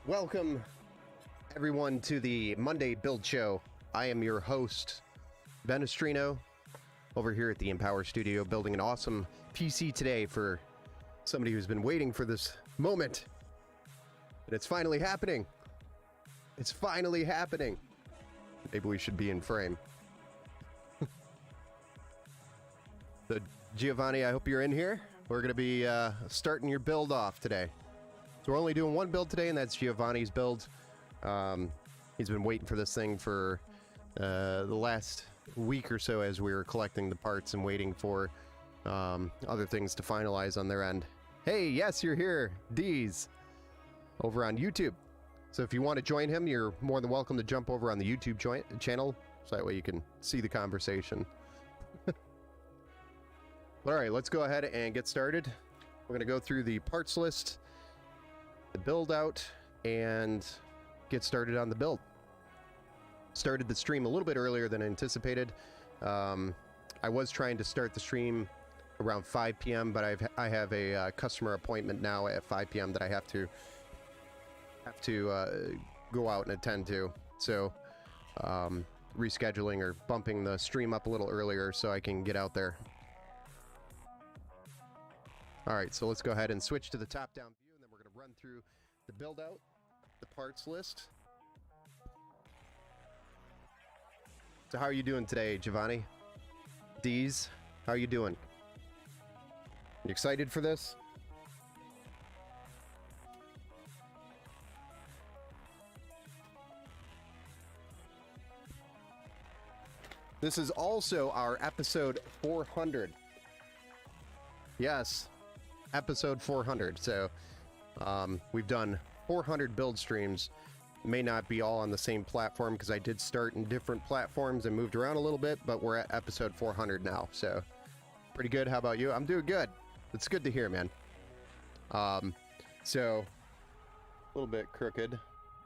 Welcome, everyone, to the Monday Build Show. I am your host, Ben Estrino, over here at the Empower Studio, building an awesome PC today for somebody who's been waiting for this moment. And it's finally happening. It's finally happening. Maybe we should be in frame. So, Giovanni, I hope you're in here. We're going to be starting your build off today. So we're only doing one build today, and that's Giovanni's build. He's been waiting for this thing for the last week or so as we were collecting the parts and waiting for other things to finalize on their end. Hey, yes, you're here, Deez, over on YouTube. So if you want to join him, you're more than welcome to jump over on the YouTube channel, so that way you can see the conversation. All right, let's go ahead and get started. We're going to go through the parts list, the build out, and get started on the build. Started the stream a little bit earlier than anticipated. I was trying to start the stream around 5 p.m., but I have a customer appointment now at 5 p.m. that I have to go out and attend to. So rescheduling or bumping the stream up a little earlier so I can get out there. All right, so let's go ahead and switch to the top-down view, and then we're going to run through the build-out, the parts list. So how are you doing today, Giovanni? Deez, how are you doing? You excited for this? This is also our episode 400. Yes, episode 400. So we've done 400 build streams. May not be all on the same platform because I did start in different platforms and moved around a little bit, but we're at episode 400 now. So pretty good. How about you? I'm doing good. It's good to hear, man. So a little bit crooked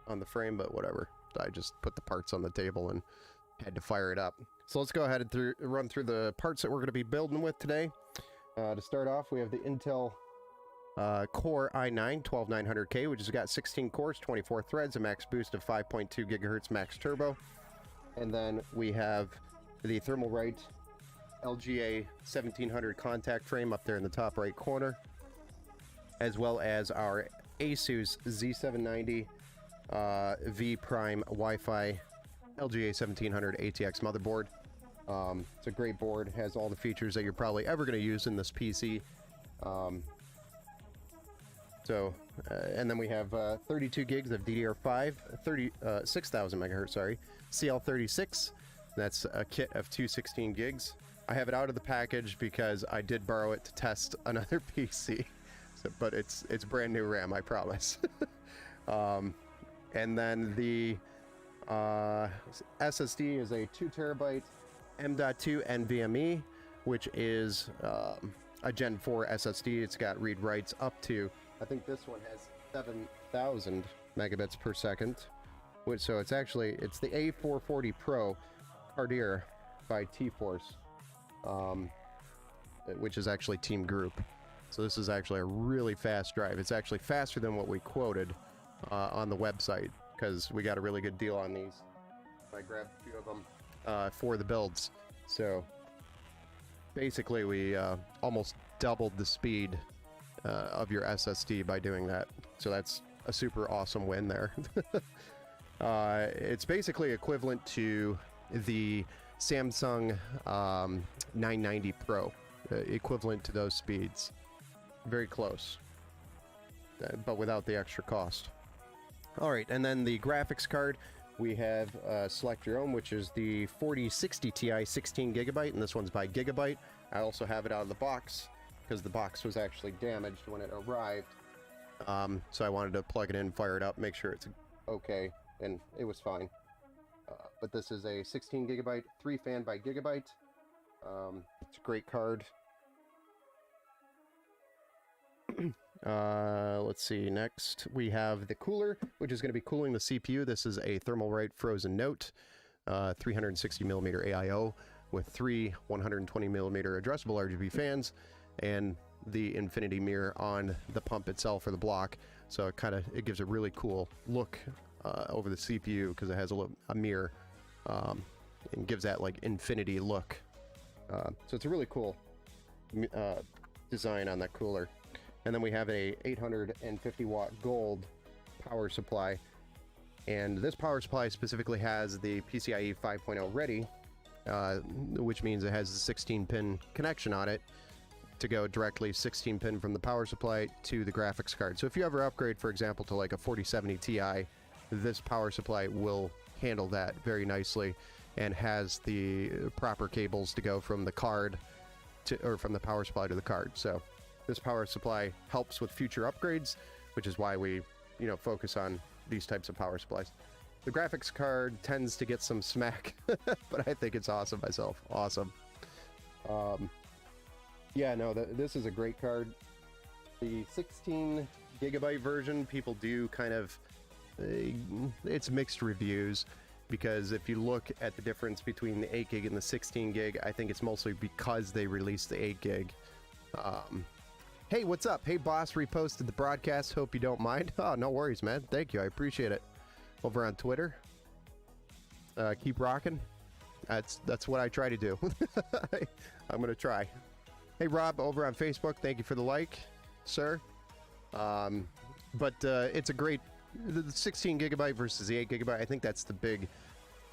on the frame, but whatever. I just put the parts on the table and had to fire it up. So let's go ahead and run through the parts that we're going to be building with today. To start off, we have the Intel Core i9 12900K, which has got 16 cores, 24 threads, a max boost of 5.2 gigahertz max turbo. And then we have the Thermalright LGA 1700 contact frame up there in the top right corner, as well as our Asus Z790 V Prime Wi-Fi LGA 1700 ATX motherboard. It's a great board, has all the features that you're probably ever going to use in this PC. And then we have 32 gigs of DDR5, 6,000 megahertz, sorry, CL36. That's a kit of 216 gigs. I have it out of the package because I did borrow it to test another PC, but it's brand new RAM, I promise. And then the SSD is a 2 terabyte M.2 NVMe, which is a Gen 4 SSD. It's got read writes up to, I think this one has 7,000 megabits per second. So it's the A440 Pro Cardier by T-Force, which is actually Team Group. So this is actually a really fast drive. It's actually faster than what we quoted on the website, because we got a really good deal on these. I grabbed a few of them for the builds. So basically we almost doubled the speed of your SSD by doing that. So that's a super awesome win there. It's basically equivalent to the Samsung 990 Pro, equivalent to those speeds. Very close, but without the extra cost. All right, and then the graphics card, we have select your own, which is the 4060 Ti 16 gigabyte, and this one's by Gigabyte. I also have it out of the box because the box was actually damaged when it arrived. So I wanted to plug it in, fire it up, make sure it's okay, and it was fine. But this is a 16 gigabyte 3-fan by Gigabyte. It's a great card. Let's see, next we have the cooler, which is going to be cooling the CPU. This is a Thermalright Frozen Note 360mm AIO with 3 120mm addressable RGB fans and the infinity mirror on the pump itself, or the block. So it gives a really cool look over the CPU because it has a mirror and gives that like infinity look. So it's a really cool design on that cooler. And then we have a 850 watt gold power supply, and this power supply specifically has the PCIe 5.0 ready, which means it has a 16 pin connection on it to go directly 16 pin from the power supply to the graphics card. So if you ever upgrade, for example, to like a 4070 Ti, this power supply will handle that very nicely and has the proper cables to go from the card or from the power supply to the card. So this power supply helps with future upgrades, which is why we, focus on these types of power supplies. The graphics card tends to get some smack, but I think it's awesome myself. Awesome. This is a great card. The 16 gigabyte version, people do it's mixed reviews, because if you look at the difference between the 8 gig and the 16 gig, I think it's mostly because they released the 8 gig. Hey, what's up? Hey, boss, reposted the broadcast. Hope you don't mind. Oh, no worries, man. Thank you. I appreciate it. Over on Twitter. Keep rocking. That's what I try to do. I'm going to try. Hey, Rob, over on Facebook. Thank you for the like, sir. But it's a great... The 16 gigabyte versus the 8 gigabyte, I think that's the big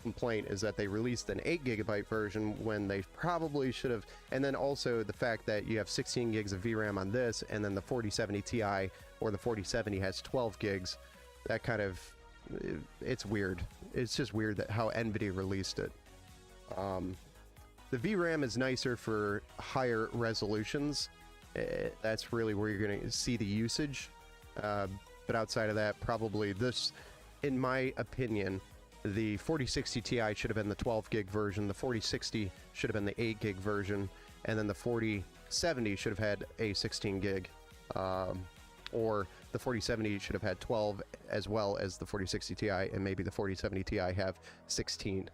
complaint, is that they released an 8 gigabyte version when they probably should have. And then also the fact that you have 16 gigs of VRAM on this, and then the 4070 Ti or the 4070 has 12 gigs. That it's weird. It's just weird that how NVIDIA released it. The VRAM is nicer for higher resolutions. That's really where you're going to see the usage. But outside of that, probably this, in my opinion, the 4060 Ti should have been the 12 gig version, the 4060 should have been the 8 gig version, and then the 4070 should have had a 16 gig or the 4070 should have had 12 as well as the 4060 Ti, and maybe the 4070 Ti have 16.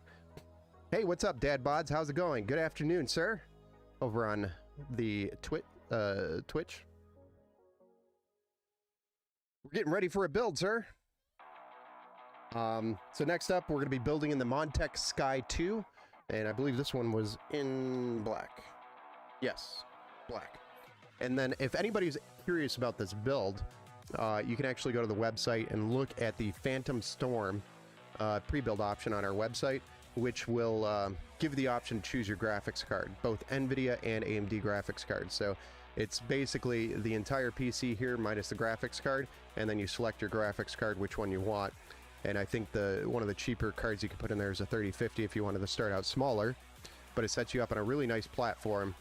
Hey, what's up, Dad Bods? How's it going? Good afternoon, sir. Over on the Twitch. We're getting ready for a build, sir. So next up, we're going to be building in the Montech Sky 2, and I believe this one was in black. Yes, black. And then if anybody's curious about this build, you can actually go to the website and look at the Phantom Storm pre-build option on our website, which will give you the option to choose your graphics card, both NVIDIA and AMD graphics cards. So it's basically the entire PC here minus the graphics card, and then you select your graphics card, which one you want. And I think one of the cheaper cards you can put in there is a 3050 if you wanted to start out smaller, but it sets you up on a really nice platform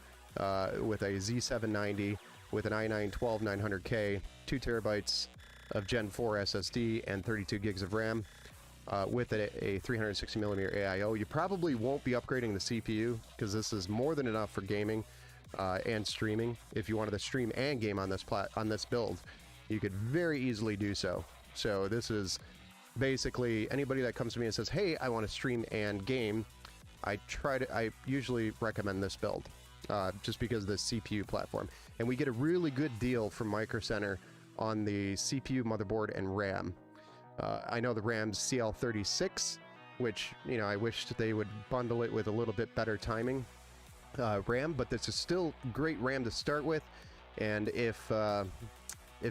with a Z790 with an i9-12900K, 2 terabytes of Gen 4 SSD, and 32 gigs of RAM. With a 360mm AIO. You probably won't be upgrading the CPU because this is more than enough for gaming and streaming. If you wanted to stream and game on this build, you could very easily do so. So this is basically anybody that comes to me and says, "Hey, I want to stream and game," I usually recommend this build just because of the CPU platform, and we get a really good deal from Micro Center on the CPU, motherboard, and RAM. I know the RAM's CL36, which, you know, I wished they would bundle it with a little bit better timing RAM, but this is still great RAM to start with. And if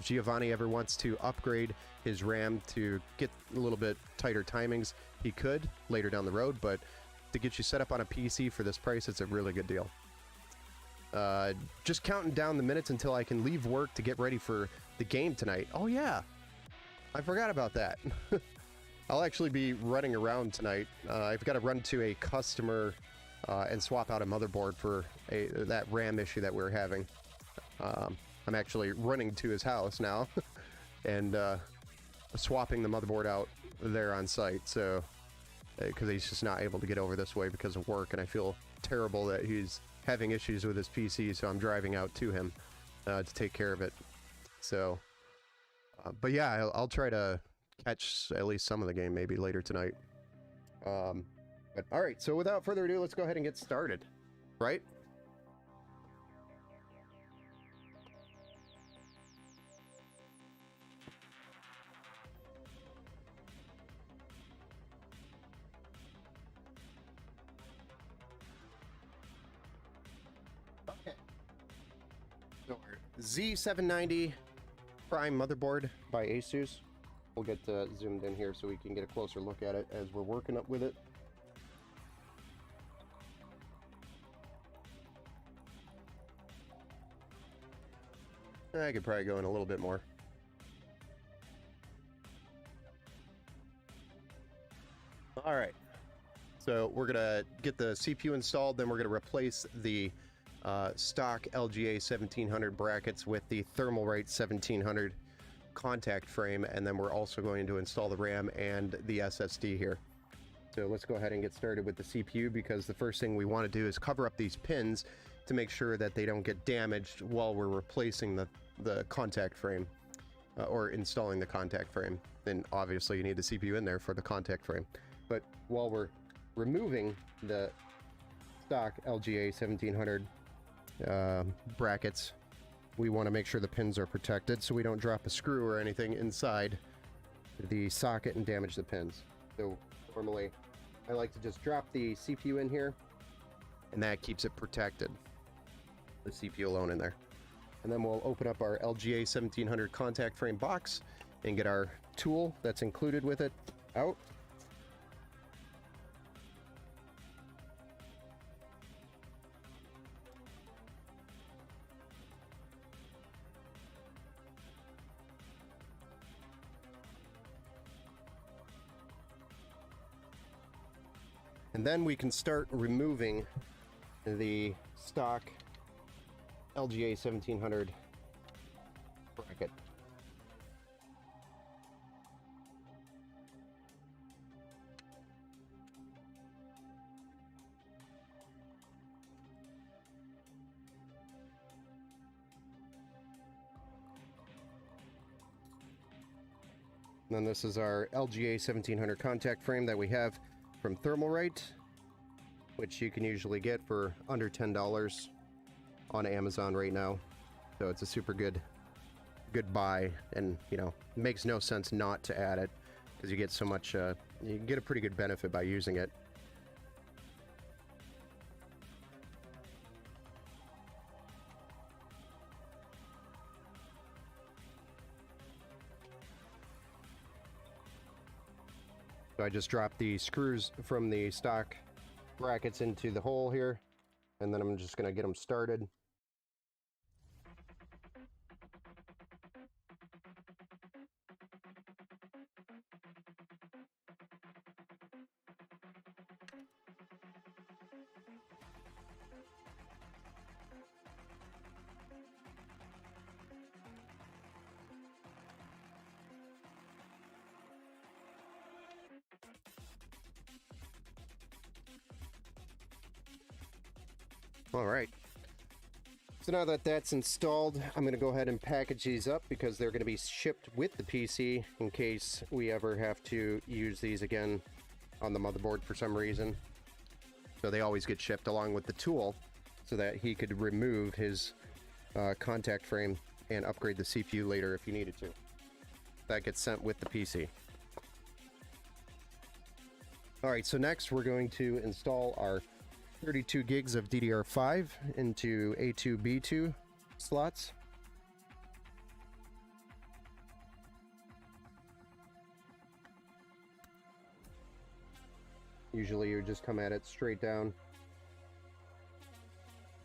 Giovanni ever wants to upgrade his RAM to get a little bit tighter timings, he could later down the road, but to get you set up on a PC for this price, it's a really good deal. Just counting down the minutes until I can leave work to get ready for the game tonight. Oh yeah, I forgot about that. I'll actually be running around tonight. I've got to run to a customer and swap out a motherboard for that RAM issue that we're having. I'm actually running to his house now and swapping the motherboard out there on site. So, because he's just not able to get over this way because of work, and I feel terrible that he's having issues with his PC, so I'm driving out to him to take care of it. So. But yeah, I'll try to catch at least some of the game maybe later tonight. But all right, so without further ado, let's go ahead and get started, right? Okay. So our Z790 Prime motherboard by Asus. We'll get zoomed in here so we can get a closer look at it as we're working up with it. I could probably go in a little bit more. All right. So we're gonna get the CPU installed, then we're gonna replace the stock LGA 1700 brackets with the Thermalright 1700 contact frame, and then we're also going to install the RAM and the SSD here. So let's go ahead and get started with the CPU, because the first thing we want to do is cover up these pins to make sure that they don't get damaged while we're replacing the contact frame or installing the contact frame. Then obviously you need the CPU in there for the contact frame. But while we're removing the stock LGA 1700 brackets, we want to make sure the pins are protected so we don't drop a screw or anything inside the socket and damage the pins. So normally I like to just drop the CPU in here, and that keeps it protected, the CPU alone in there. And then we'll open up our LGA 1700 contact frame box and get our tool that's included with it out. And then we can start removing the stock LGA 1700 bracket. And then this is our LGA 1700 contact frame that we have from Thermalright, which you can usually get for under $10 on Amazon right now. So it's a super good buy, and you know, it makes no sense not to add it because you get so much, you get a pretty good benefit by using it. So I just dropped the screws from the stock brackets into the hole here, and then I'm just going to get them started. All right. So now that that's installed, I'm going to go ahead and package these up because they're going to be shipped with the PC in case we ever have to use these again on the motherboard for some reason. So they always get shipped along with the tool so that he could remove his contact frame and upgrade the CPU later if he needed to. That gets sent with the PC. All right, so next we're going to install our 32 gigs of DDR5 into A2B2 slots. Usually you just come at it straight down,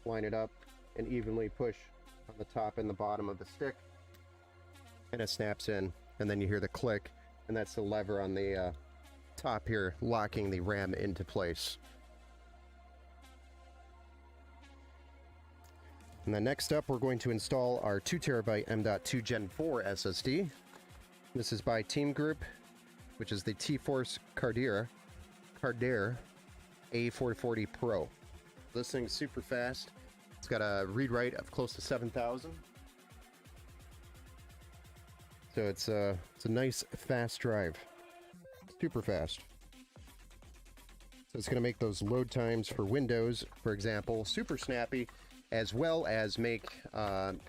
line it up, and evenly push on the top and the bottom of the stick, and it snaps in, and then you hear the click, and that's the lever on the top here locking the RAM into place. And then next up, we're going to install our 2TB M.2 Gen 4 SSD. This is by Team Group, which is the T-Force Cardere A440 Pro. This thing's super fast. It's got a read-write of close to 7,000. So it's a nice, fast drive. Super fast. So it's going to make those load times for Windows, for example, super snappy, as well as make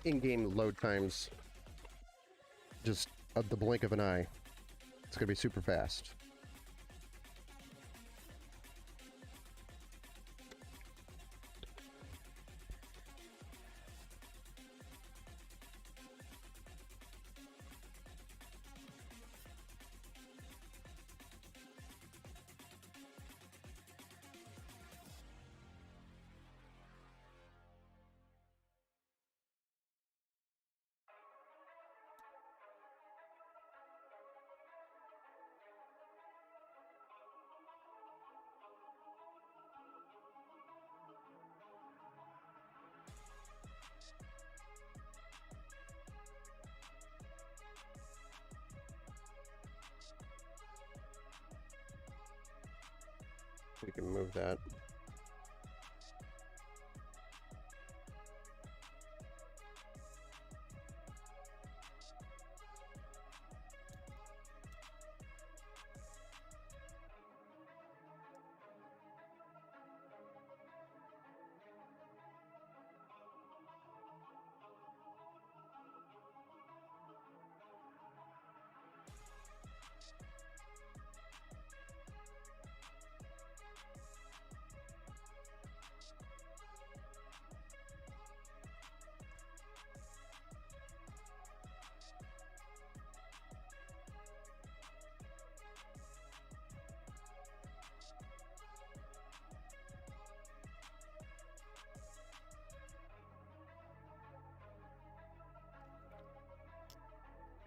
in-game load times just at the blink of an eye. It's going to be super fast. We can move that.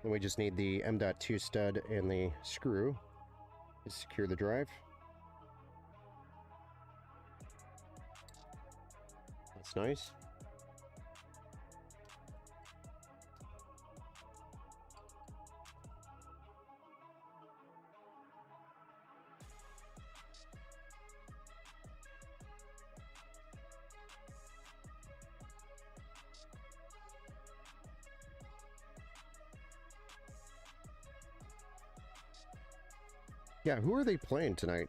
Then we just need the M.2 stud and the screw to secure the drive. That's nice. Yeah, who are they playing tonight?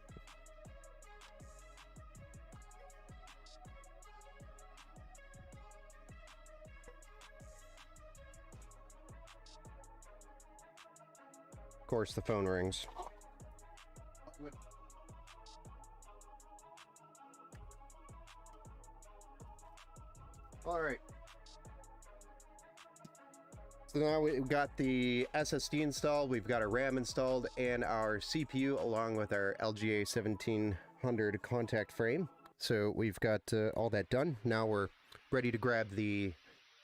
Of course, the phone rings. All right. So now we've got the SSD installed, we've got our RAM installed, and our CPU along with our LGA 1700 contact frame. So we've got all that done. Now we're ready to grab the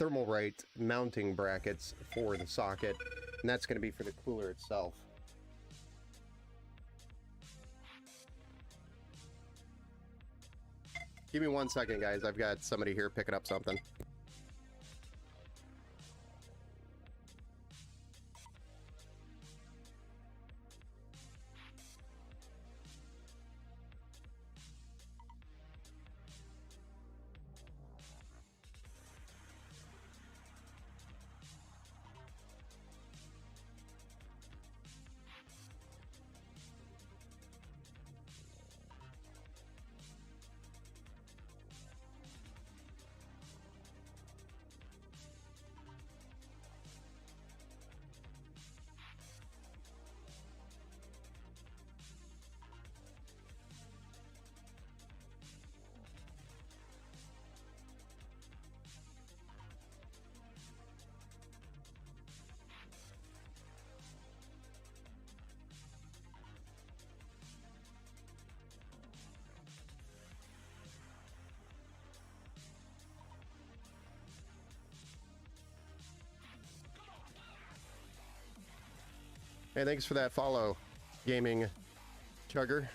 Thermalright mounting brackets for the socket, and that's going to be for the cooler itself. Give me 1 second, guys. I've got somebody here picking up something. Hey, thanks for that follow, Gaming Chugger.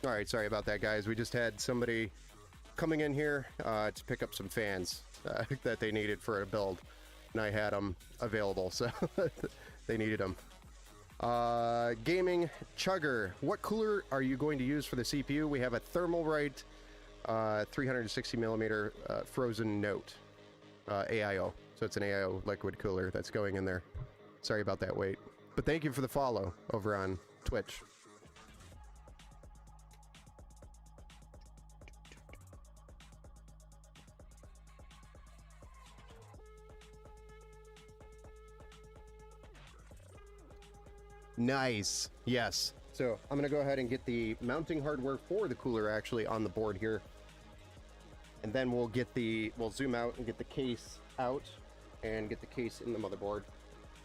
All right, sorry about that, guys. We just had somebody coming in here to pick up some fans that they needed for a build, and I had them available, so they needed them. Gaming Chugger, what cooler are you going to use for the CPU? We have a Thermalright 360 millimeter frozen note AIO. So it's an AIO liquid cooler that's going in there. Sorry about that wait. But thank you for the follow over on Twitch. Nice. Yes. So I'm going to go ahead and get the mounting hardware for the cooler actually on the board here. And then we'll zoom out and get the case out and get the case in the motherboard,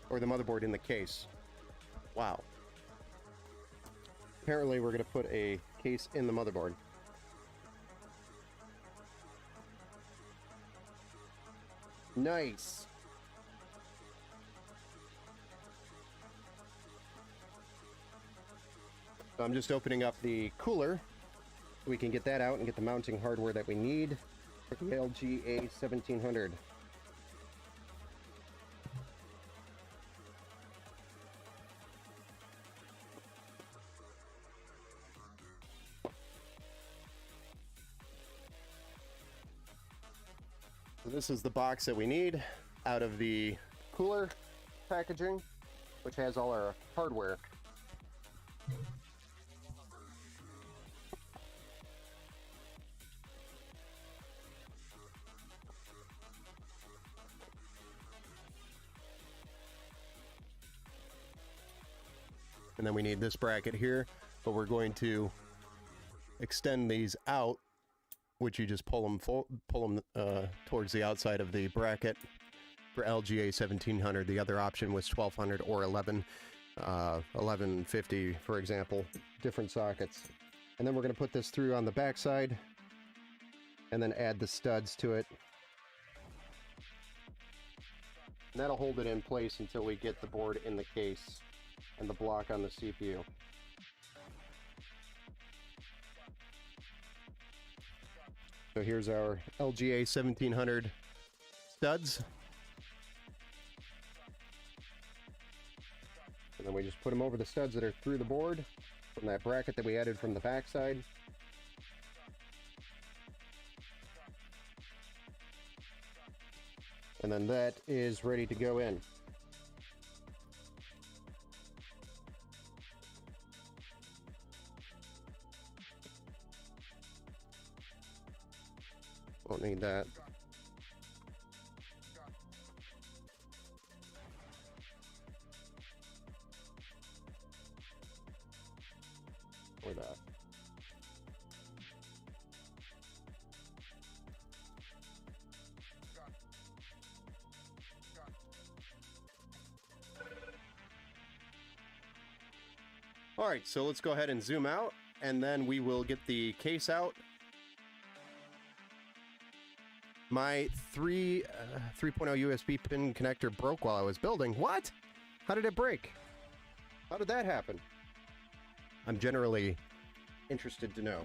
or the motherboard in the case. Wow. Apparently we're going to put a case in the motherboard. Nice. So I'm just opening up the cooler so we can get that out and get the mounting hardware that we need for the LG A1700. So this is the box that we need out of the cooler packaging, which has all our hardware. And then we need this bracket here, but we're going to extend these out, which you just pull them towards the outside of the bracket for LG A1700. The other option was 1200 or 1150, for example, different sockets. And then we're going to put this through on the back side and then add the studs to it. And that'll hold it in place until we get the board in the case and the block on the CPU. So here's our LG A1700 studs. And then we just put them over the studs that are through the board from that bracket that we added from the backside. And then that is ready to go in. Won't need that. Or that. All right, so let's go ahead and zoom out, and then we will get the case out. My 3.0 USB pin connector broke while I was building. What? How did it break? How did that happen? I'm generally interested to know.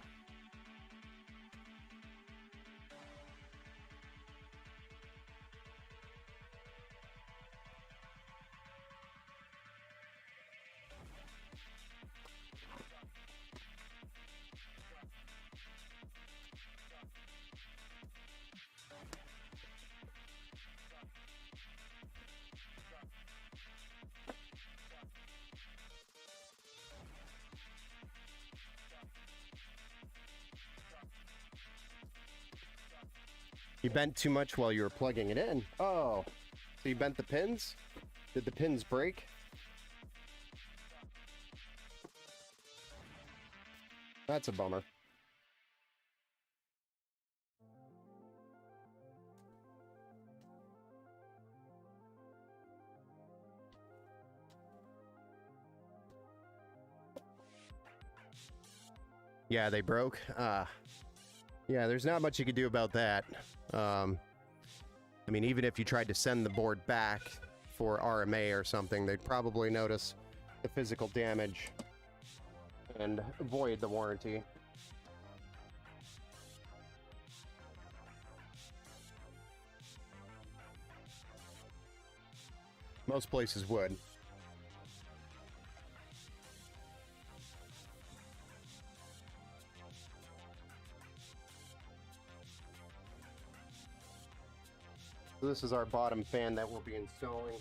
You bent too much while you were plugging it in. Oh, so you bent the pins? Did the pins break? That's a bummer. Yeah, they broke. Yeah, there's not much you could do about that. I mean, even if you tried to send the board back for RMA or something, they'd probably notice the physical damage and void the warranty. Most places would. So this is our bottom fan that we'll be installing.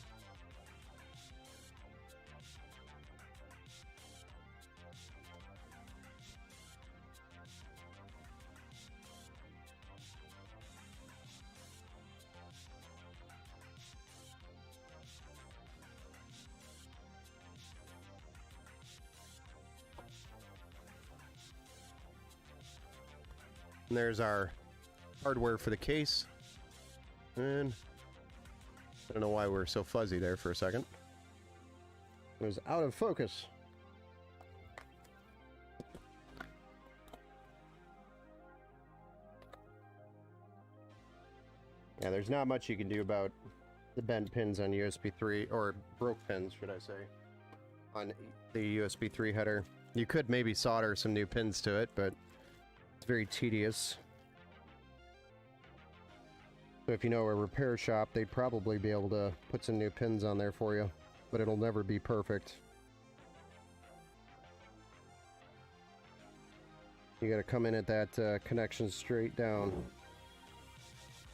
And there's our hardware for the case. And I don't know why we're so fuzzy there for a second. It was out of focus. Yeah, there's not much you can do about the bent pins on USB 3, or broke pins, should I say, on the USB 3 header. You could maybe solder some new pins to it, but it's very tedious. So if you know a repair shop, they'd probably be able to put some new pins on there for you, but it'll never be perfect. You gotta come in at that connection straight down.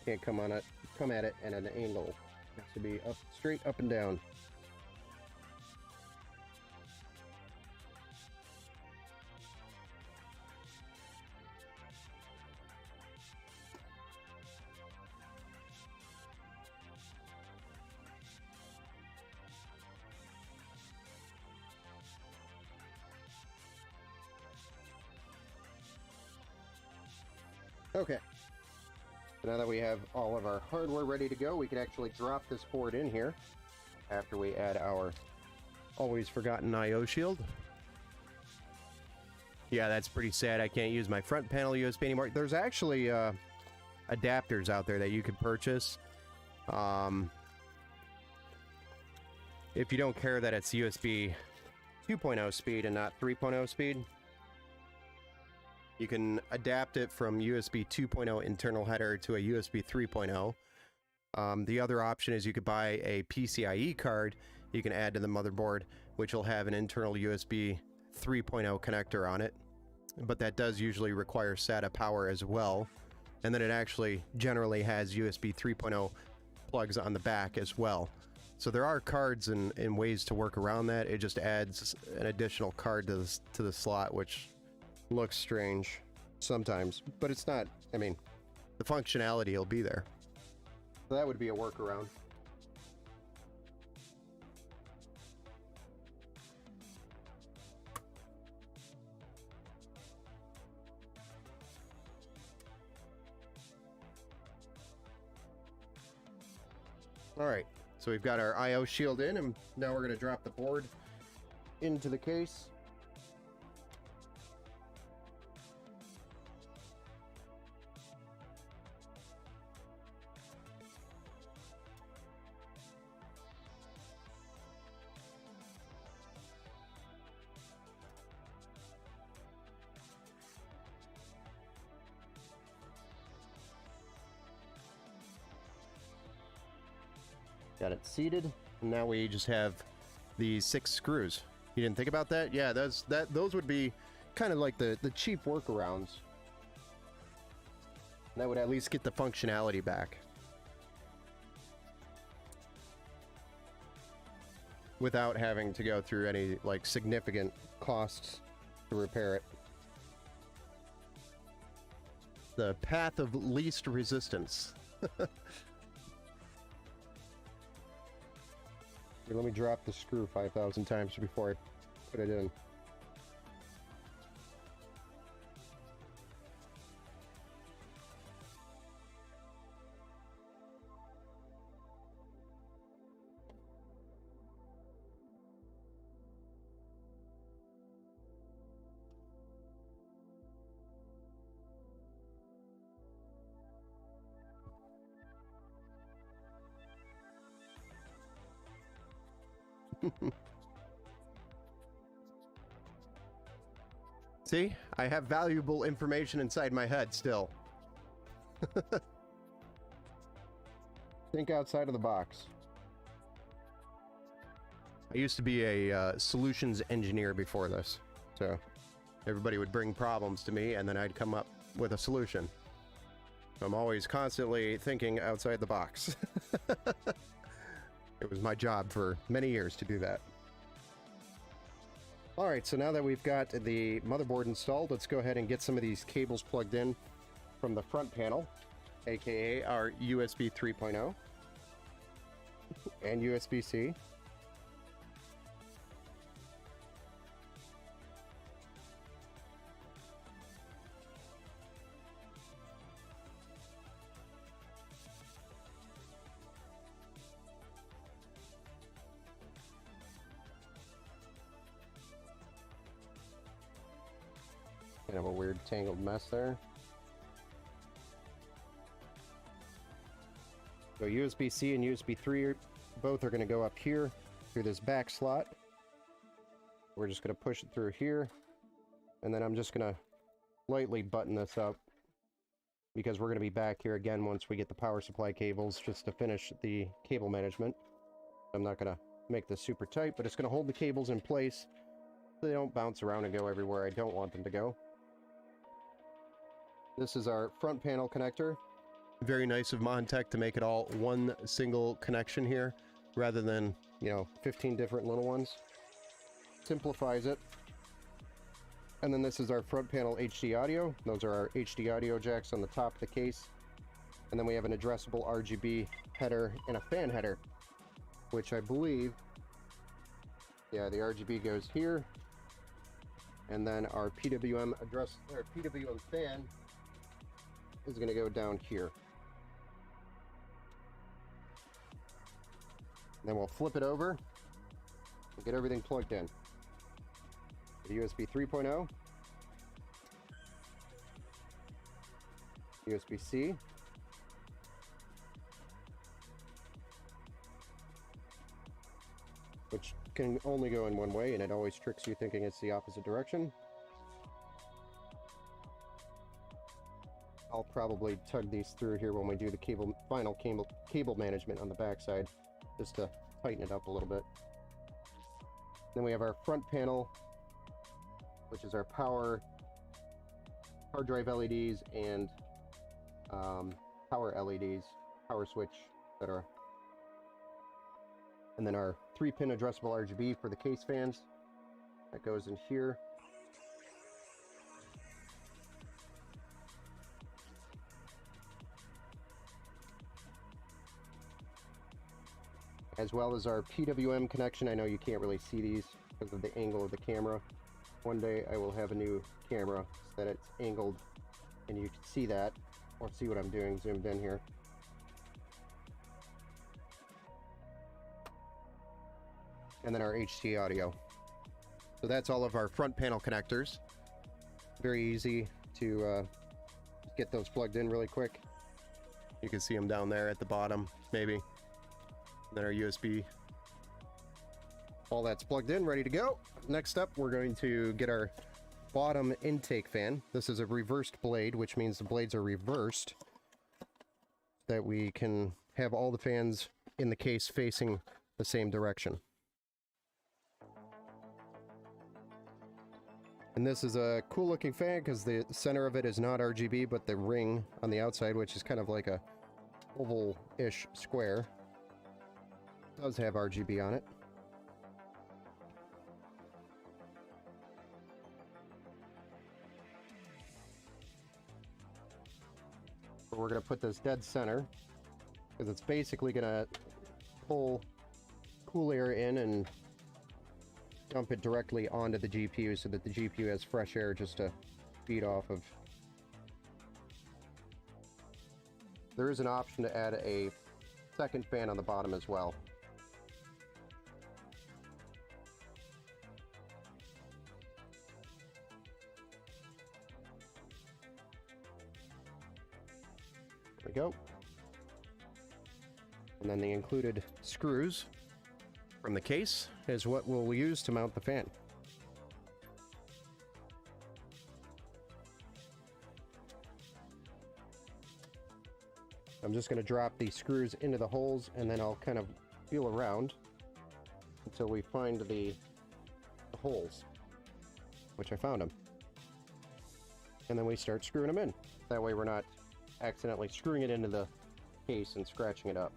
Can't come at it at an angle. It has to be up, straight up and down. Okay. So now that we have all of our hardware ready to go, we can actually drop this board in here after we add our always forgotten I/O shield. Yeah, that's pretty sad. I can't use my front panel USB anymore. There's actually adapters out there that you can purchase. If you don't care that it's USB 2.0 speed and not 3.0 speed, you can adapt it from USB 2.0 internal header to a USB 3.0. The other option is you could buy a PCIe card you can add to the motherboard, which will have an internal USB 3.0 connector on it. But that does usually require SATA power as well. And then it actually generally has USB 3.0 plugs on the back as well. So there are cards and ways to work around that. It just adds an additional card to the slot, which looks strange sometimes, but it's not. I mean, the functionality will be there. So that would be a workaround. All right, so we've got our I/O shield in, and now we're going to drop the board into the case. Got it seated, and now we just have the 6 screws. You didn't think about that? Yeah, those would be kind of like the cheap workarounds. That would at least get the functionality back without having to go through any like significant costs to repair it. The path of least resistance. Here, let me drop the screw 5,000 times before I put it in. See, I have valuable information inside my head still. Think outside of the box. I used to be a solutions engineer before this, so everybody would bring problems to me, and then I'd come up with a solution. I'm always constantly thinking outside the box. It was my job for many years to do that. Alright, so now that we've got the motherboard installed, let's go ahead and get some of these cables plugged in from the front panel, aka our USB 3.0 and USB-C. Kind of a weird tangled mess there. So USB-C and USB 3 both are going to go up here through this back slot. We're just going to push it through here, and then I'm just going to lightly button this up because we're going to be back here again once we get the power supply cables just to finish the cable management. I'm not going to make this super tight, but it's going to hold the cables in place so they don't bounce around and go everywhere I don't want them to go. This is our front panel connector. Very nice of Montech to make it all one single connection here, rather than, 15 different little ones. Simplifies it. And then this is our front panel HD audio. Those are our HD audio jacks on the top of the case. And then we have an addressable RGB header and a fan header, which I believe, yeah, the RGB goes here. And then our PWM PWM fan is going to go down here. And then we'll flip it over and get everything plugged in. The USB 3.0, USB-C, which can only go in one way, and it always tricks you thinking it's the opposite direction. I'll probably tug these through here when we do the final cable management on the backside, just to tighten it up a little bit. Then we have our front panel, which is our power, hard drive LEDs, and power LEDs, power switch, etc. And then our 3-pin addressable RGB for the case fans. That goes in here. As well as our PWM connection. I know you can't really see these because of the angle of the camera. One day I will have a new camera so that it's angled and you can see that, or see what I'm doing zoomed in here. And then our HT audio. So that's all of our front panel connectors. Very easy to get those plugged in really quick. You can see them down there at the bottom, maybe. Then our USB, all that's plugged in, ready to go. Next up, we're going to get our bottom intake fan. This is a reversed blade, which means the blades are reversed, that we can have all the fans in the case facing the same direction. And this is a cool looking fan because the center of it is not RGB, but the ring on the outside, which is kind of like a oval-ish square, does have RGB on it. But we're going to put this dead center because it's basically going to pull cool air in and dump it directly onto the GPU so that the GPU has fresh air just to feed off of. There is an option to add a second fan on the bottom as well. There we go. And then the included screws from the case is what we'll use to mount the fan. I'm just going to drop the screws into the holes and then I'll kind of feel around until we find the holes, which I found them. And then we start screwing them in. That way we're not accidentally screwing it into the case and scratching it up.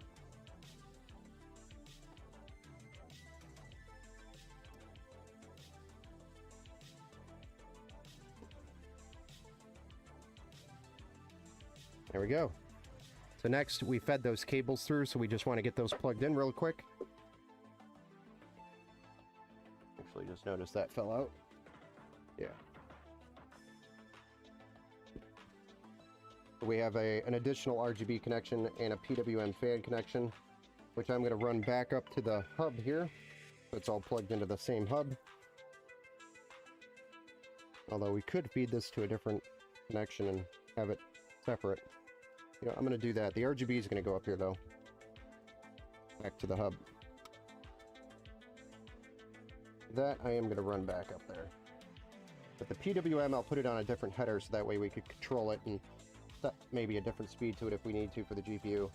There we go. So next, we fed those cables through, so we just want to get those plugged in real quick. Actually, just noticed that fell out. Yeah. We have an additional RGB connection and a PWM fan connection, which I'm going to run back up to the hub here. So it's all plugged into the same hub. Although we could feed this to a different connection and have it separate. You know, I'm going to do that. The RGB is going to go up here, though. Back to the hub. That I am going to run back up there. But the PWM, I'll put it on a different header, so that way we could control it and set maybe a different speed to it if we need to for the GPU.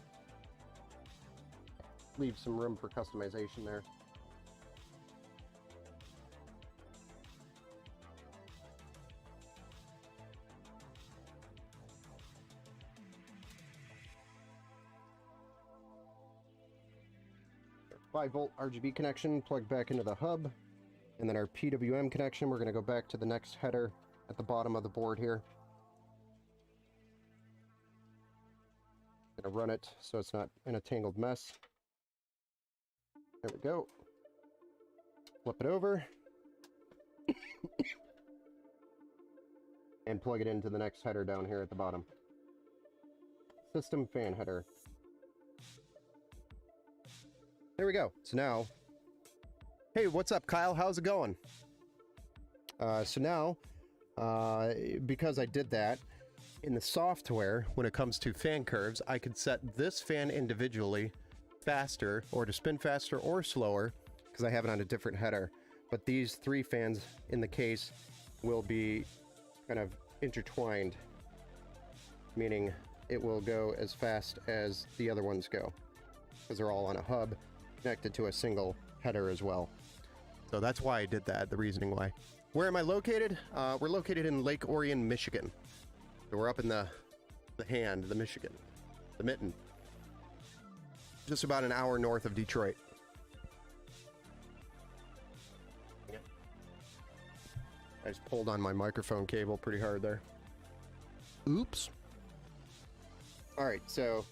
Leave some room for customization there. Our 5-volt RGB connection plugged back into the hub, and then our PWM connection, we're going to go back to the next header at the bottom of the board here. Going to run it so it's not in a tangled mess. There we go. Flip it over. And plug it into the next header down here at the bottom. System fan header. There we go. So now, hey, what's up, Kyle? How's it going? So now, because I did that, in the software, when it comes to fan curves, I could set this fan individually faster, or to spin faster or slower, because I have it on a different header. But these three fans in the case will be kind of intertwined, meaning it will go as fast as the other ones go, because they're all on a hub connected to a single header as well. So that's why I did that, the reasoning why. Where am I located? We're located in Lake Orion, Michigan. So we're up in the Michigan, the mitten. Just about an hour north of Detroit. I just pulled on my microphone cable pretty hard there. Oops. All right, so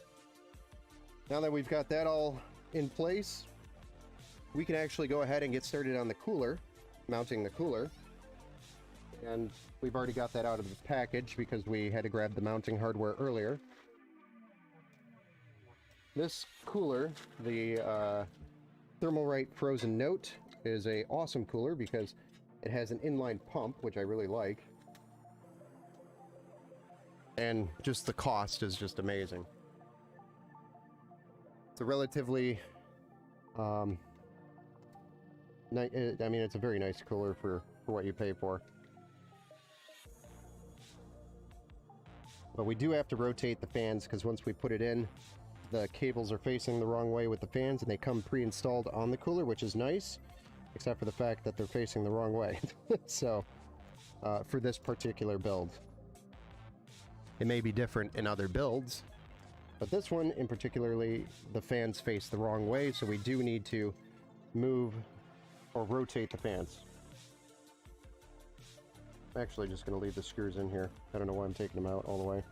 now that we've got that all in place, we can actually go ahead and get started on the cooler, mounting the cooler. And we've already got that out of the package because we had to grab the mounting hardware earlier. This cooler, the Thermalright Frozen Note, is an awesome cooler because it has an inline pump, which I really like. And just the cost is just amazing. It's a relatively, I mean, it's a very nice cooler for what you pay for. But we do have to rotate the fans because once we put it in, the cables are facing the wrong way with the fans, and they come pre-installed on the cooler, which is nice, except for the fact that they're facing the wrong way. So, for this particular build. It may be different in other builds, but this one in particularly, the fans face the wrong way, so we do need to move or rotate the fans. I'm actually just going to leave the screws in here. I don't know why I'm taking them out all the way.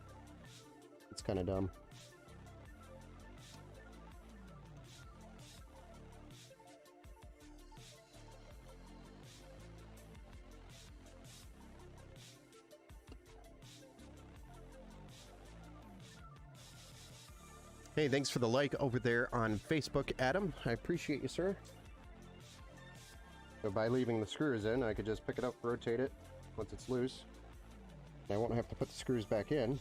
It's kind of dumb. Hey, thanks for the like over there on Facebook, Adam. I appreciate you, sir. So by leaving the screws in, I could just pick it up, rotate it once it's loose. And I won't have to put the screws back in,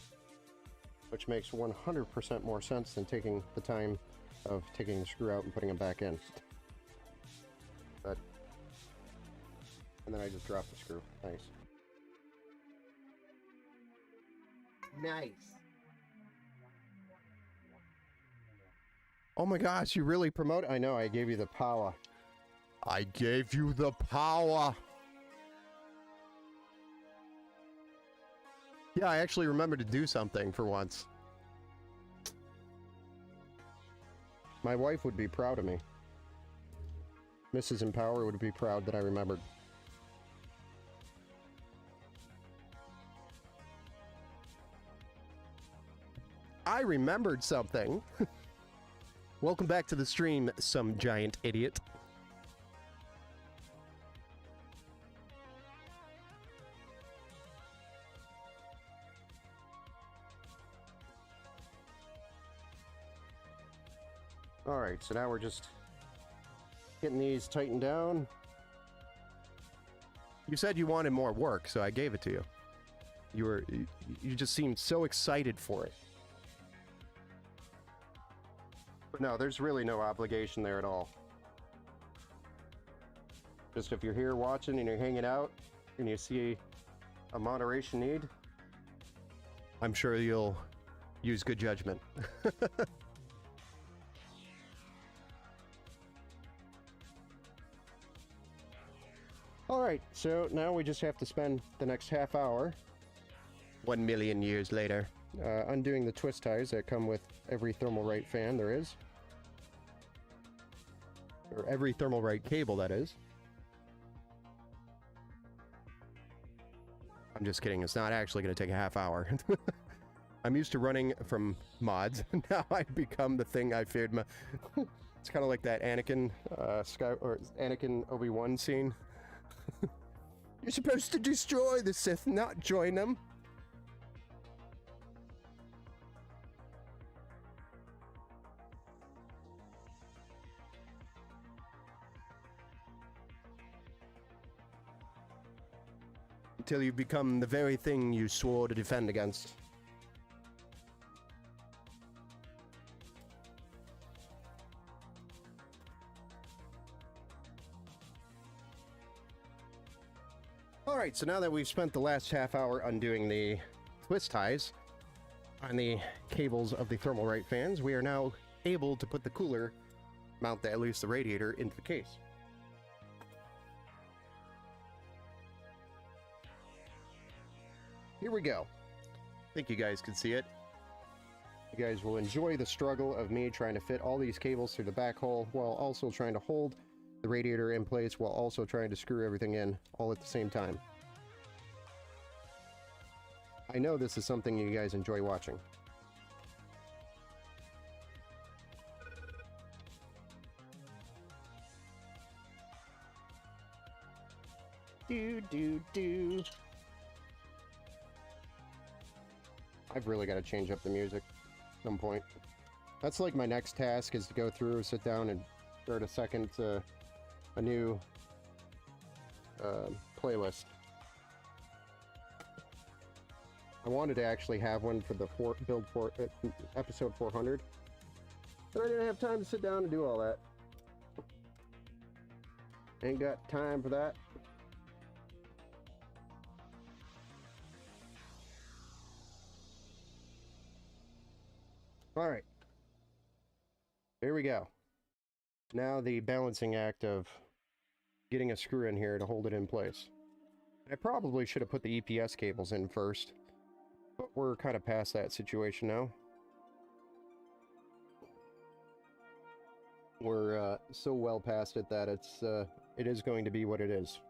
which makes 100% more sense than taking the time of taking the screw out and putting it back in. But, and then I just drop the screw. Nice. Nice. Oh my gosh, you really promote? I know, I gave you the power. I gave you the power. Yeah, I actually remembered to do something for once. My wife would be proud of me. Mrs. Empower would be proud that I remembered. I remembered something. Welcome back to the stream, some giant idiot. Alright, so now we're just getting these tightened down. You said you wanted more work, so I gave it to you. You just seemed so excited for it. But no, there's really no obligation there at all. Just if you're here watching and you're hanging out and you see a moderation need, I'm sure you'll use good judgment. Alright, so now we just have to spend the next half hour, 1 million years later, undoing the twist ties that come with every Thermalright fan there is. Or every Thermalright cable, that is. I'm just kidding, it's not actually going to take a half hour. I'm used to running from mods, now I've become the thing I feared. It's kind of like that Anakin, Anakin Obi-Wan scene. You're supposed to destroy the Sith, not join them. Until you become the very thing you swore to defend against. Alright, so now that we've spent the last half hour undoing the twist ties on the cables of the Thermalright fans, we are now able to put the cooler, mount at least the radiator, into the case. Here we go. I think you guys can see it. You guys will enjoy the struggle of me trying to fit all these cables through the back hole while also trying to hold the radiator in place while also trying to screw everything in all at the same time. I know this is something you guys enjoy watching. Do. I've really got to change up the music at some point. That's like my next task, is to go through, sit down, and start a new playlist. I wanted to actually have one for the episode 400, but I didn't have time to sit down and do all that. Ain't got time for that. All right, here we go. Now the balancing act of getting a screw in here to hold it in place. I probably should have put the EPS cables in first, but we're kind of past that situation now. We're so well past it that it is going to be what it is.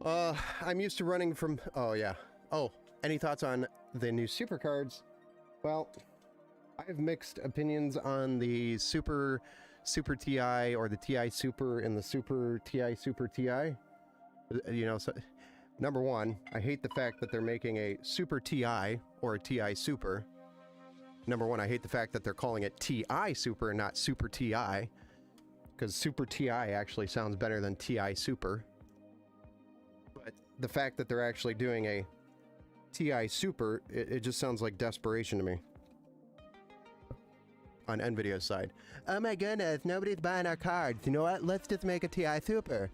I'm used to running from... Oh, yeah. Oh, any thoughts on the new super cards? Well, I have mixed opinions on the Super TI or the TI Super and the Super TI Super TI. You know, so, number one, I hate the fact that they're making a Super TI or a TI Super. Number one, I hate the fact that they're calling it TI Super and not Super TI, because Super TI actually sounds better than TI Super. But the fact that they're actually doing a TI Super, it just sounds like desperation to me. On NVIDIA's side. Oh my goodness, nobody's buying our cards. You know what? Let's just make a TI Super.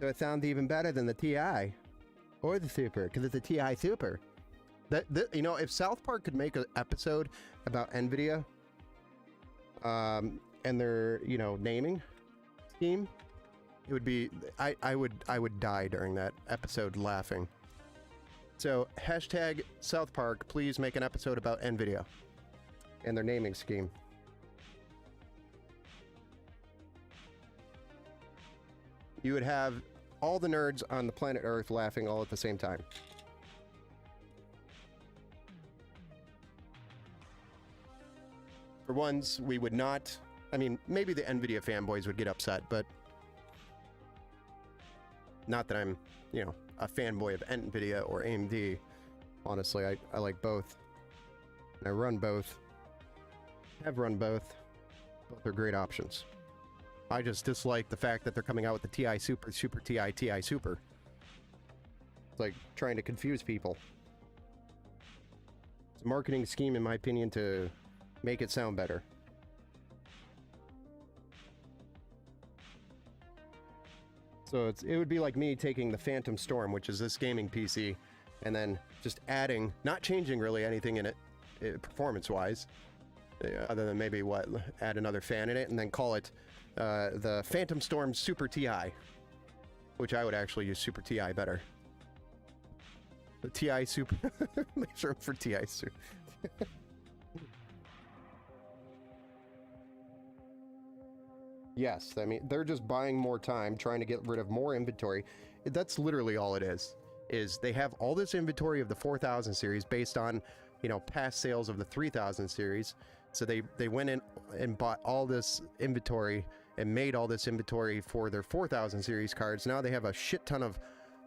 So it sounds even better than the TI. Or the Super, because it's a TI Super. You know, if South Park could make an episode about NVIDIA, and their, you know, naming scheme, it would be, I would die during that episode laughing. So hashtag South Park, please make an episode about NVIDIA and their naming scheme. You would have all the nerds on the planet Earth laughing all at the same time. For once, we would not... I mean, maybe the NVIDIA fanboys would get upset, but... Not that I'm, you know, a fanboy of NVIDIA or AMD. Honestly, I like both. And I run both. Have run both. Both are great options. I just dislike the fact that they're coming out with the TI Super, Super TI, TI Super. It's like trying to confuse people. It's a marketing scheme, in my opinion, to make it sound better. So it would be like me taking the Phantom Storm, which is this gaming PC, and then just adding, not changing really anything in it, performance-wise, other than maybe, what, add another fan in it, and then call it the Phantom Storm Super TI, which I would actually use Super TI better. The TI Super, make sure for TI Super. Yes, I mean, they're just buying more time, trying to get rid of more inventory. That's literally all it is they have all this inventory of the 4000 series based on, you know, past sales of the 3000 series. So they went in and bought all this inventory and made all this inventory for their 4000 series cards. Now they have a shit ton of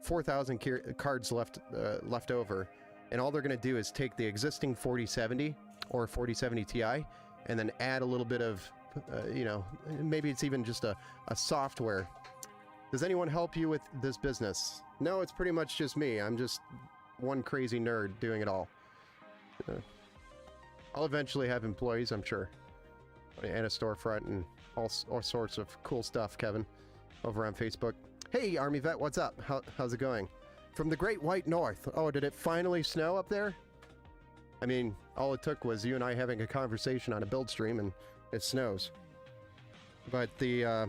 4000 cards left over, and all they're going to do is take the existing 4070 or 4070 Ti and then add a little bit of you know, maybe it's even just a software. Does anyone help you with this business? No, it's pretty much just me. I'm just one crazy nerd doing it all. I'll eventually have employees, I'm sure, and a storefront and all sorts of cool stuff, Kevin, over on Facebook. Hey, Army Vet, what's up? How's it going? From the Great White North. Oh, did it finally snow up there? I mean, all it took was you and I having a conversation on a build stream, and it snows. But the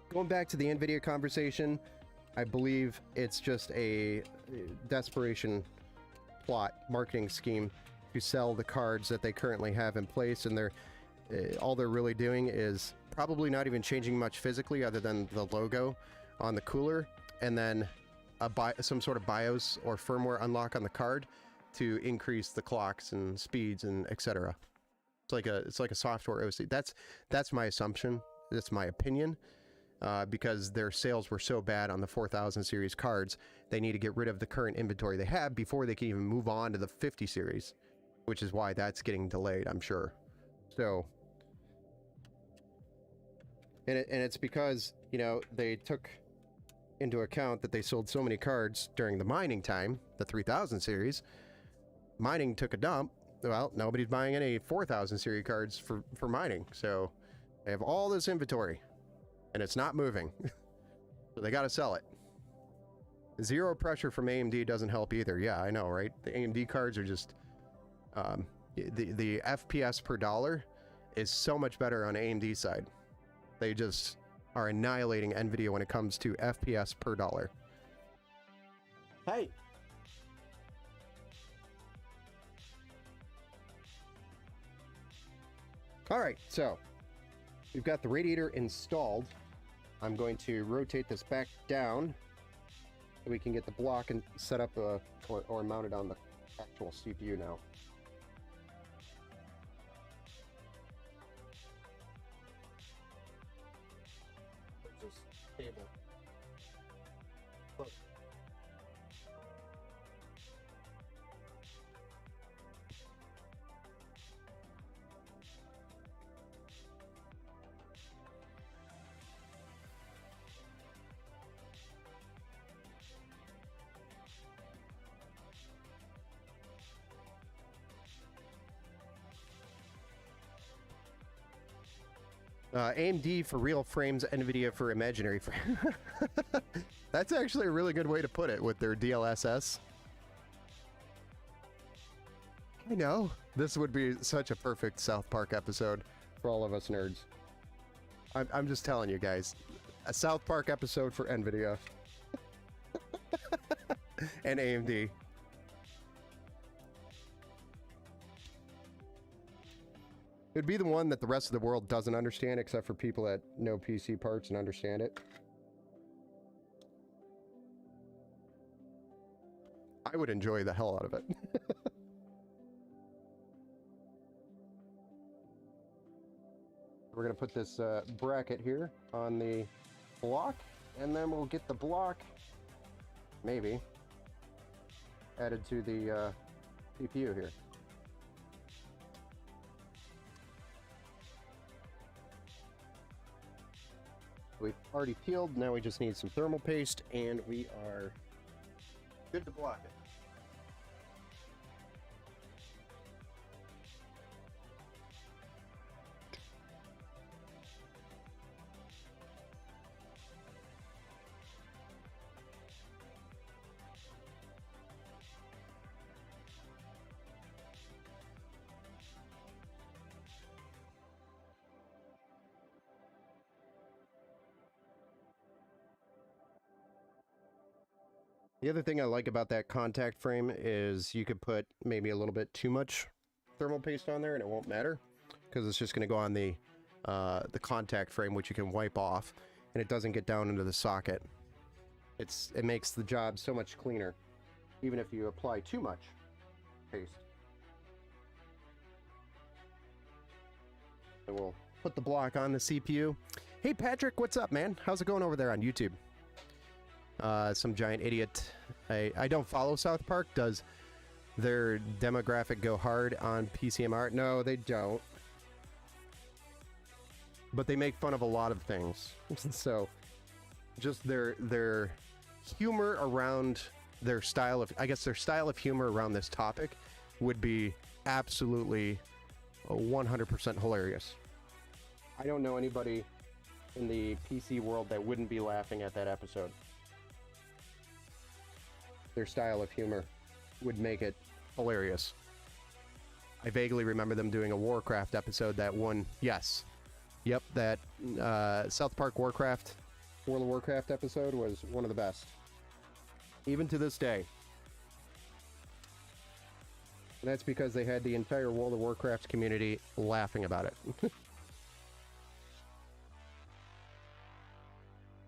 going back to the NVIDIA conversation, I believe it's just a desperation plot marketing scheme to sell the cards that they currently have in place, and they're all they're really doing is probably not even changing much physically other than the logo on the cooler, and then some sort of BIOS or firmware unlock on the card to increase the clocks and speeds and etc. It's like a software OC. That's my assumption. That's my opinion. Because their sales were so bad on the 4000 series cards, they need to get rid of the current inventory they have before they can even move on to the 50 series, which is why that's getting delayed, I'm sure. So, and it's because, you know, they took into account that they sold so many cards during the mining time, the 3000 series. Mining took a dump. Well, nobody's buying any 4000 series cards for mining, so they have all this inventory, and it's not moving. So they got to sell it. Zero pressure from AMD doesn't help either. Yeah, I know, right? The AMD cards are just... the FPS per dollar is so much better on AMD side. They just are annihilating NVIDIA when it comes to FPS per dollar. Hey! Alright, so we've got the radiator installed. I'm going to rotate this back down so we can get the block and set up or mount it on the actual CPU now. Just cable. Look. AMD for real frames, NVIDIA for imaginary frame. That's actually a really good way to put it with their DLSS. I know. This would be such a perfect South Park episode for all of us nerds. I'm just telling you guys, a South Park episode for NVIDIA and AMD. It'd be the one that the rest of the world doesn't understand, except for people that know PC parts and understand it. I would enjoy the hell out of it. We're going to put this bracket here on the block, and then we'll get the block, maybe, added to the CPU here. We've already peeled, now we just need some thermal paste, and we are good to block it. The other thing I like about that contact frame is you could put maybe a little bit too much thermal paste on there and it won't matter, because it's just going to go on the contact frame, which you can wipe off, and it doesn't get down into the socket. It makes the job so much cleaner, even if you apply too much paste. And we'll put the block on the CPU. Hey Patrick, what's up, man? How's it going over there on YouTube? Some giant idiot. I don't follow South Park. Does their demographic go hard on PCMR? No, they don't. But they make fun of a lot of things. So, just their humor around their style of, I guess their style of humor around this topic would be absolutely 100% hilarious. I don't know anybody in the PC world that wouldn't be laughing at that episode. Their style of humor would make it hilarious. I vaguely remember them doing a Warcraft episode that one. Yes. Yep, that South Park World of Warcraft episode was one of the best. Even to this day. And that's because they had the entire World of Warcraft community laughing about it.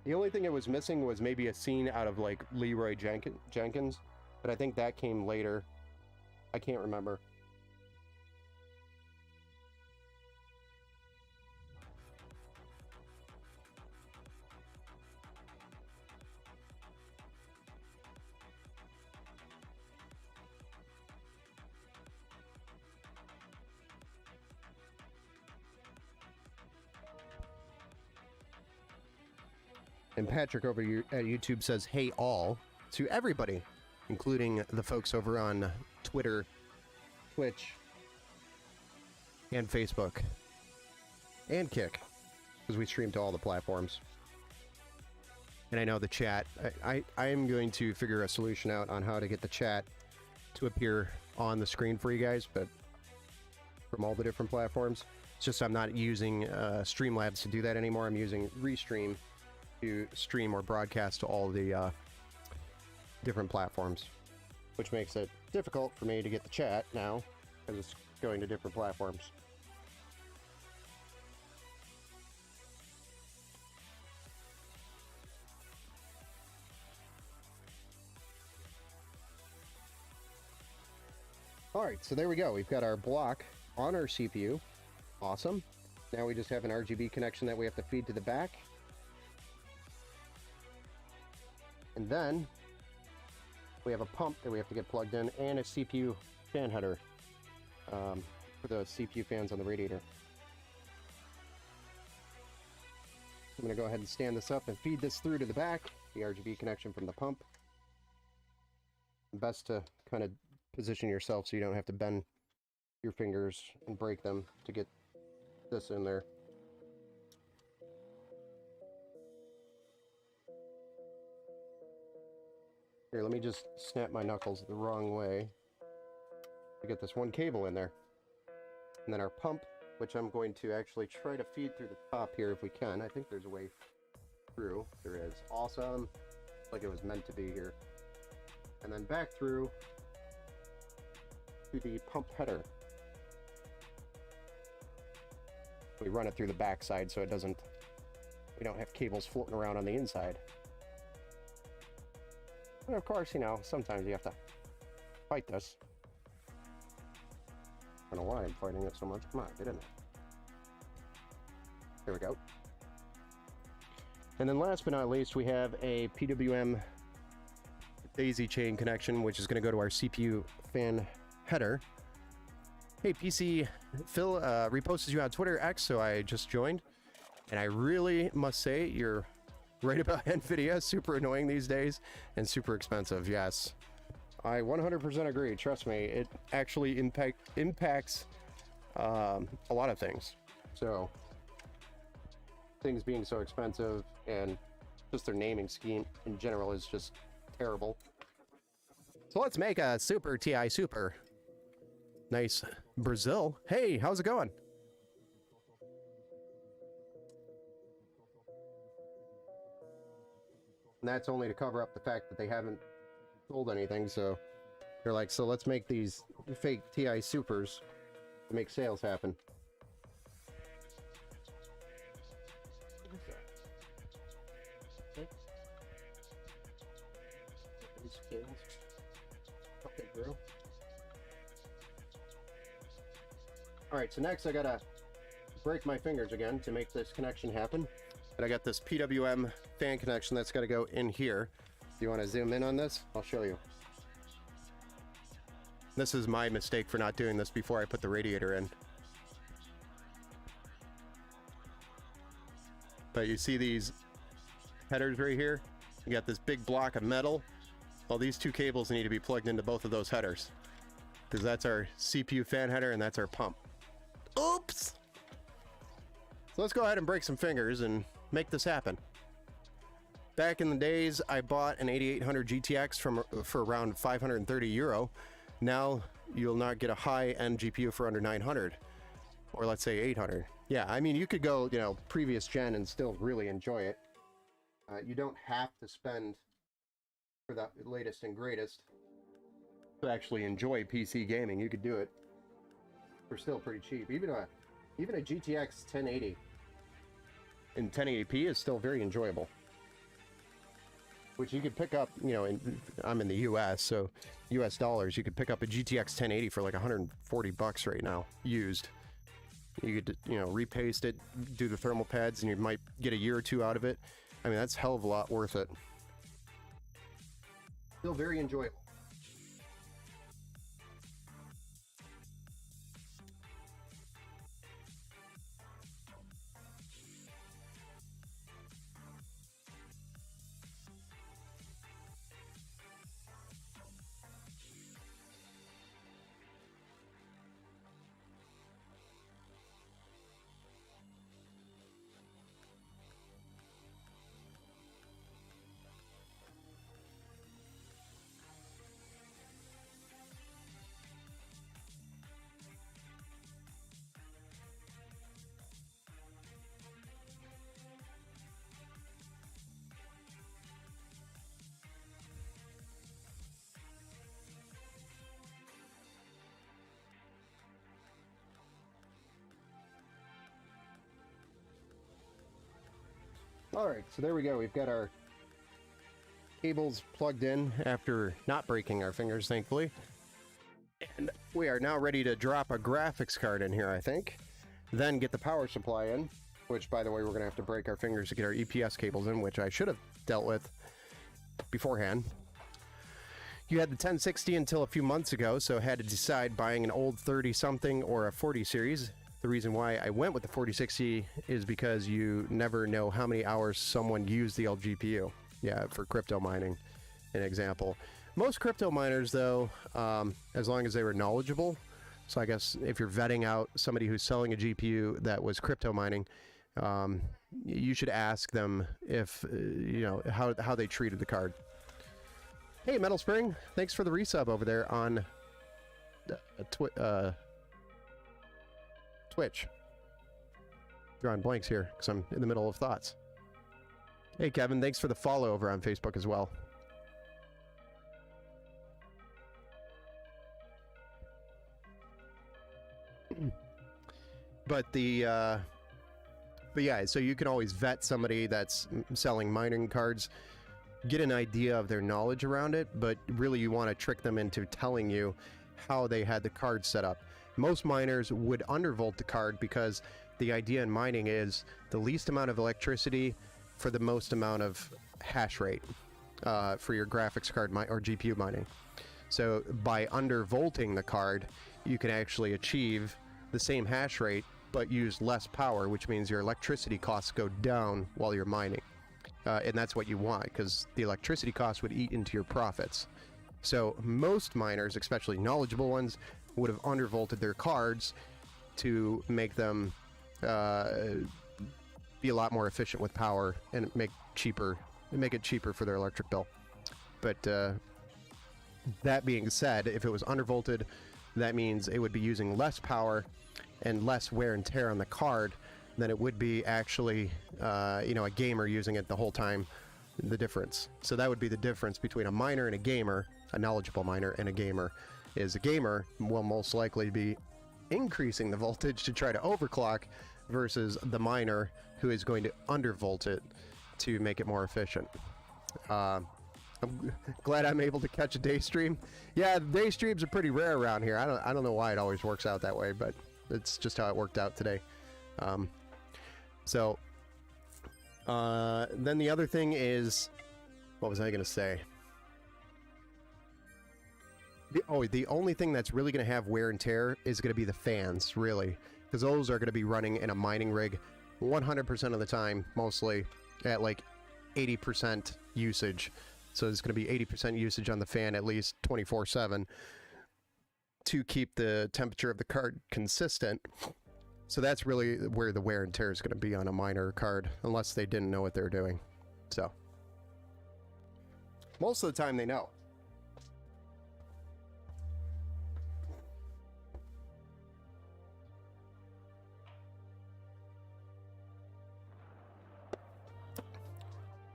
The only thing it was missing was maybe a scene out of like Leroy Jenkins, but I think that came later. I can't remember. And Patrick over at YouTube says, hey all, to everybody, including the folks over on Twitter, Twitch, and Facebook, and Kick, because we stream to all the platforms. And I know the chat, I am going to figure a solution out on how to get the chat to appear on the screen for you guys, but from all the different platforms. It's just I'm not using Streamlabs to do that anymore. I'm using Restream to stream or broadcast to all the different platforms, which makes it difficult for me to get the chat now because it's going to different platforms. Alright, so there we go. We've got our block on our CPU. Awesome. Now we just have an RGB connection that we have to feed to the back. And then we have a pump that we have to get plugged in and a CPU fan header for the CPU fans on the radiator. I'm going to go ahead and stand this up and feed this through to the back, the RGB connection from the pump. Best to kind of position yourself so you don't have to bend your fingers and break them to get this in there. Here, let me just snap my knuckles the wrong way to get this one cable in there. And then our pump which I'm going to actually try to feed through the top here if we can. I think there's a way through. There is. Awesome. Like it was meant to be here. And then back through to the pump header. We run it through the back side so it doesn't, we don't have cables floating around on the inside. And of course, you know, sometimes you have to fight this. I don't know why I'm fighting it so much. Come on, get in there. There we go. And then last but not least, we have a PWM daisy chain connection, which is going to go to our CPU fan header. Hey, PC Phil reposted you on Twitter X, so I just joined. And I really must say, you're right about NVIDIA. Super annoying these days and super expensive. Yes, I 100% agree. Trust me, it actually impacts a lot of things. So things being so expensive and just their naming scheme in general is just terrible. So let's make a Super TI Super. Nice. Brazil. Hey, how's it going? And that's only to cover up the fact that they haven't sold anything, so they're like, so let's make these fake TI Supers to make sales happen. Alright, so next I gotta break my fingers again to make this connection happen. And I got this PWM fan connection that's got to go in here. Do you want to zoom in on this? I'll show you. This is my mistake for not doing this before I put the radiator in. But you see these headers right here? You got this big block of metal. Well, these two cables need to be plugged into both of those headers, because that's our CPU fan header and that's our pump. Oops! So let's go ahead and break some fingers and make this happen. Back in the days, I bought an 8800 GTX for around 530 euro. Now you'll not get a high-end GPU for under 900, or let's say 800. Yeah, I mean, you could go, you know, previous gen and still really enjoy it. You don't have to spend for the latest and greatest to actually enjoy PC gaming. You could do it for still pretty cheap. Even a GTX 1080 in 1080p is still very enjoyable, which you could pick up, you know, I'm in the US, so US dollars, you could pick up a GTX 1080 for like 140 bucks right now, used. You could, you know, repaste it, do the thermal pads, and you might get a year or two out of it. I mean, that's a hell of a lot worth it. Still very enjoyable. Alright, so there we go. We've got our cables plugged in after not breaking our fingers, thankfully. And we are now ready to drop a graphics card in here, I think. Then get the power supply in, which, by the way, we're going to have to break our fingers to get our EPS cables in, which I should have dealt with beforehand. You had the 1060 until a few months ago, so had to decide buying an old 30-something or a 40 series. The reason why I went with the 4060 is because you never know how many hours someone used the old GPU. Yeah, for crypto mining, an example. Most crypto miners, though, as long as they were knowledgeable, so I guess if you're vetting out somebody who's selling a GPU that was crypto mining, you should ask them if, you know, how they treated the card. Hey, Metal Spring, thanks for the resub over there on Twitch. drawing blanks here because I'm in the middle of thoughts. Hey, Kevin, thanks for the follow over on Facebook as well. But yeah, so you can always vet somebody that's selling mining cards, get an idea of their knowledge around it, but really you want to trick them into telling you how they had the card set up. Most miners would undervolt the card because the idea in mining is the least amount of electricity for the most amount of hash rate for your graphics card or GPU mining. So by undervolting the card, you can actually achieve the same hash rate but use less power, which means your electricity costs go down while you're mining. And that's what you want, because the electricity costs would eat into your profits. So most miners, especially knowledgeable ones, would have undervolted their cards to make them be a lot more efficient with power and make it cheaper for their electric bill. But that being said, if it was undervolted, that means it would be using less power and less wear and tear on the card than it would be actually, a gamer using it the whole time, the difference. So that would be the difference between a miner and a gamer, a knowledgeable miner and a gamer, is a gamer will most likely be increasing the voltage to try to overclock versus the miner who is going to undervolt it to make it more efficient. I'm glad I'm able to catch a day stream. Yeah, day streams are pretty rare around here. I don't know why it always works out that way, but it's just how it worked out today. Then the other thing is, what was I going to say? The only thing that's really going to have wear and tear is going to be the fans, really, because those are going to be running in a mining rig 100% of the time, mostly at like 80% usage. So there's going to be 80% usage on the fan at least 24/7 to keep the temperature of the card consistent. So that's really where the wear and tear is going to be on a miner card, unless they didn't know what they were doing. So most of the time they know.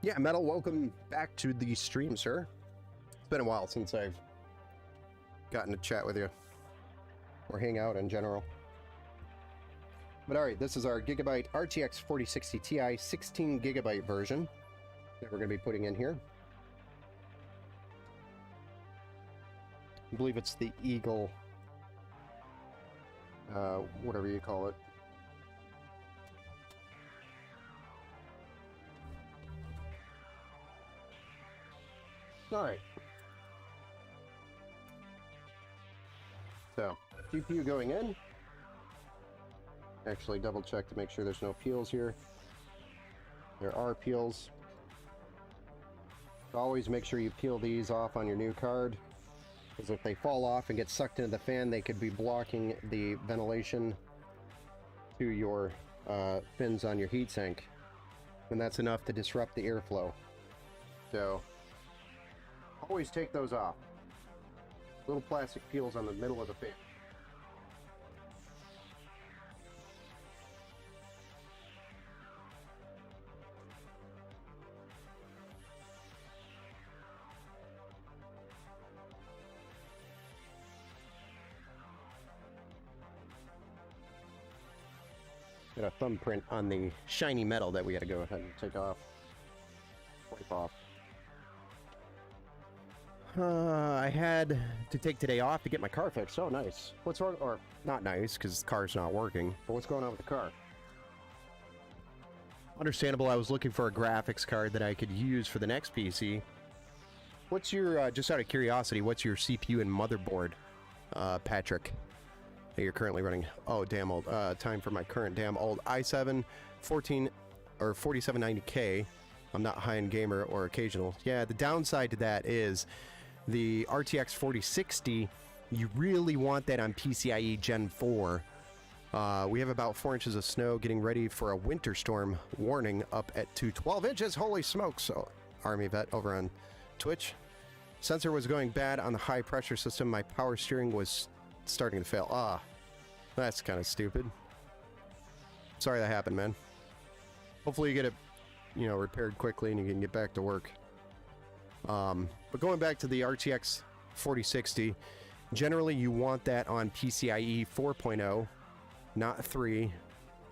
Yeah, Metal, welcome back to the stream, sir. It's been a while since I've gotten to chat with you or hang out in general. But alright, this is our Gigabyte RTX 4060 Ti 16 gigabyte version that we're going to be putting in here. I believe it's the Eagle, whatever you call it. Alright. So, GPU going in. Actually double check to make sure there's no peels here. There are peels. Always make sure you peel these off on your new card, because if they fall off and get sucked into the fan, they could be blocking the ventilation to your fins on your heatsink, and that's enough to disrupt the airflow. So always take those off. Little plastic peels on the middle of the fan. Got a thumbprint on the shiny metal that we gotta go ahead and take off. Wipe off. I had to take today off to get my car fixed. Oh, nice. What's wrong? Or, not nice, because the car's not working. But what's going on with the car? Understandable, I was looking for a graphics card that I could use for the next PC. What's your, just out of curiosity, what's your CPU and motherboard, Patrick, that you're currently running? Oh, damn old. Time for my current damn old i7 4790K. I'm not high-end gamer or occasional. Yeah, the downside to that is the RTX 4060, you really want that on PCIe Gen 4. We have about 4 inches of snow, getting ready for a winter storm warning up at 12 inches. Holy smokes. So, Army Vet over on Twitch. Sensor was going bad on the high pressure system. My power steering was starting to fail. Ah, that's kind of stupid. Sorry that happened, man. Hopefully you get it, you know, repaired quickly and you can get back to work. But going back to the RTX 4060, generally you want that on PCIe 4.0, not 3,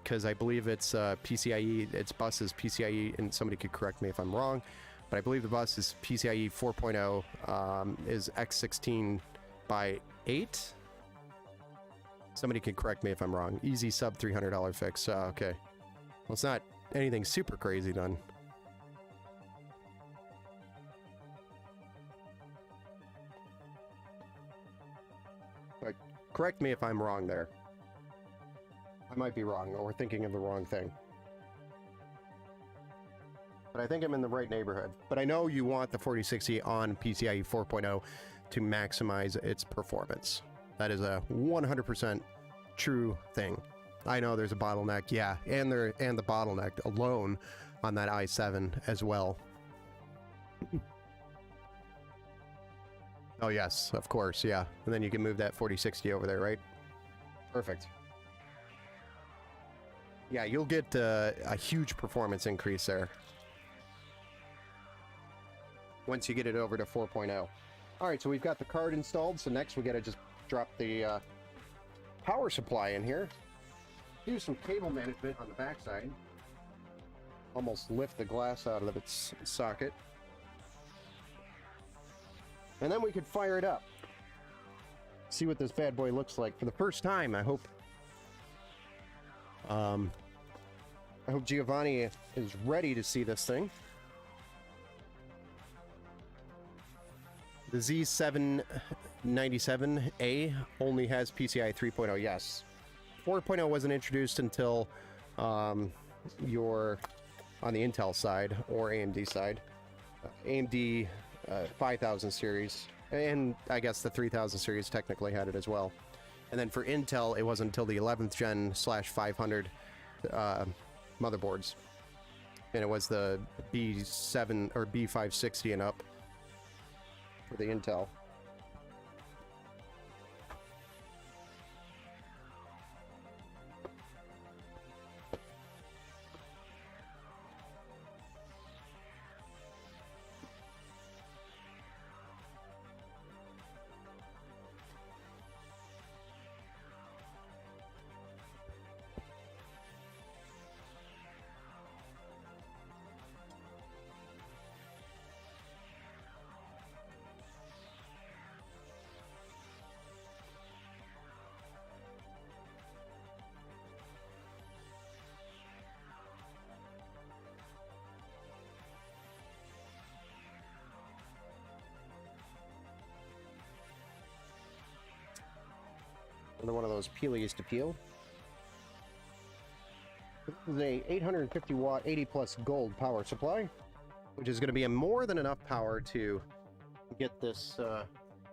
because I believe it's PCIe, its bus is PCIe, and somebody could correct me if I'm wrong, but I believe the bus is PCIe 4.0, is X16 by 8. Somebody can correct me if I'm wrong. Easy sub $300 fix. Okay. Well, it's not anything super crazy done. But correct me if I'm wrong there. I might be wrong, or we're thinking of the wrong thing. But I think I'm in the right neighborhood. But I know you want the 4060 on PCIe 4.0 to maximize its performance. That is a 100% true thing. I know there's a bottleneck, yeah, and the bottleneck alone on that i7 as well. Oh yes, of course, yeah. And then you can move that 4060 over there, right? Perfect. Yeah, you'll get a huge performance increase there once you get it over to 4.0. All right, so we've got the card installed, so next we got to just drop the power supply in here. Do some cable management on the backside. Almost lift the glass out of its socket. And then we could fire it up. See what this bad boy looks like for the first time, I hope. I hope Giovanni is ready to see this thing. The Z797A only has PCI 3.0, yes. 4.0 wasn't introduced until you're on the Intel side or AMD side. AMD 5000 series, and I guess the 3000 series technically had it as well. And then for Intel, it wasn't until the 11th gen /500 motherboards. And it was the B7 or B560 and up for the Intel. Another one of those peelies to peel. This is a 850 watt 80 plus gold power supply, which is going to be more than enough power to get this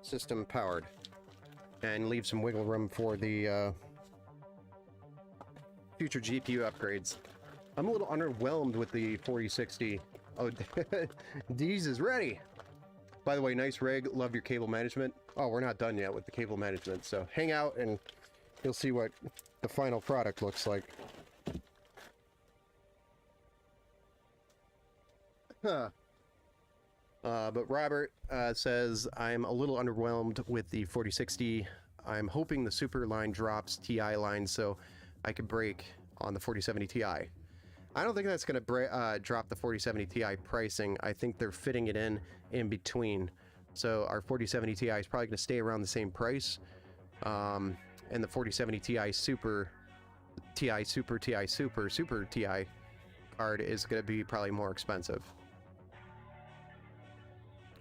system powered and leave some wiggle room for the future GPU upgrades. I'm a little underwhelmed with the 4060. Oh, Deez is ready. By the way, nice rig. Love your cable management. Oh, we're not done yet with the cable management, so hang out and you'll see what the final product looks like. Huh. But Robert says, I'm a little underwhelmed with the 4060. I'm hoping the Super line drops TI line so I could break on the 4070 Ti. I don't think that's going to drop the 4070 Ti pricing. I think they're fitting it in between. So our 4070 Ti is probably going to stay around the same price. And the 4070 Ti Super Ti card is going to be probably more expensive.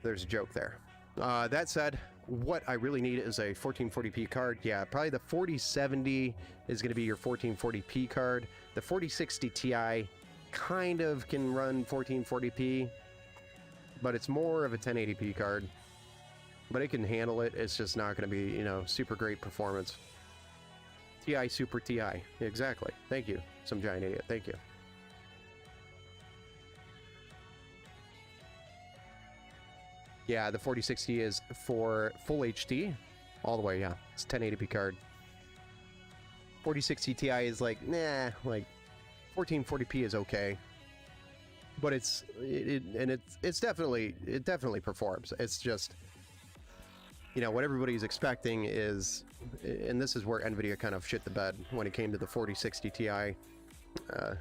There's a joke there. That said, what I really need is a 1440p card. Yeah, probably the 4070 is going to be your 1440p card. The 4060 Ti kind of can run 1440p, but it's more of a 1080p card. But it can handle it. It's just not going to be, you know, super great performance. Ti Super Ti. Exactly. Thank you. Some giant idiot. Thank you. Yeah, the 4060 is for full HD. All the way, yeah. It's 1080p card. 4060 Ti is like, nah, like 1440p is okay, but it definitely performs. It's just, you know, what everybody's expecting is, and this is where NVIDIA kind of shit the bed when it came to the 4060 Ti.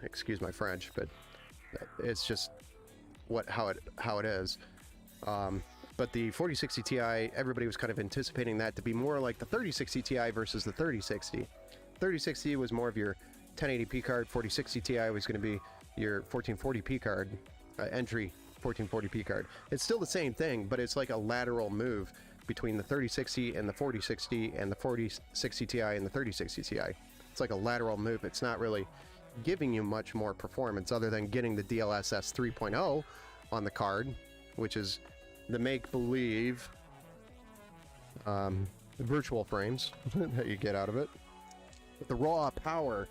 Excuse my French, but it's just how it is. But the 4060 Ti, everybody was kind of anticipating that to be more like the 3060 Ti versus the 3060. 3060 was more of your 1080p card. 4060 Ti was going to be your 1440p card, entry 1440p card. It's still the same thing, but it's like a lateral move between the 3060 and the 4060 and the 4060 Ti and the 3060 Ti. It's like a lateral move. It's not really giving you much more performance other than getting the DLSS 3.0 on the card, which is the make-believe virtual frames that you get out of it. But the raw power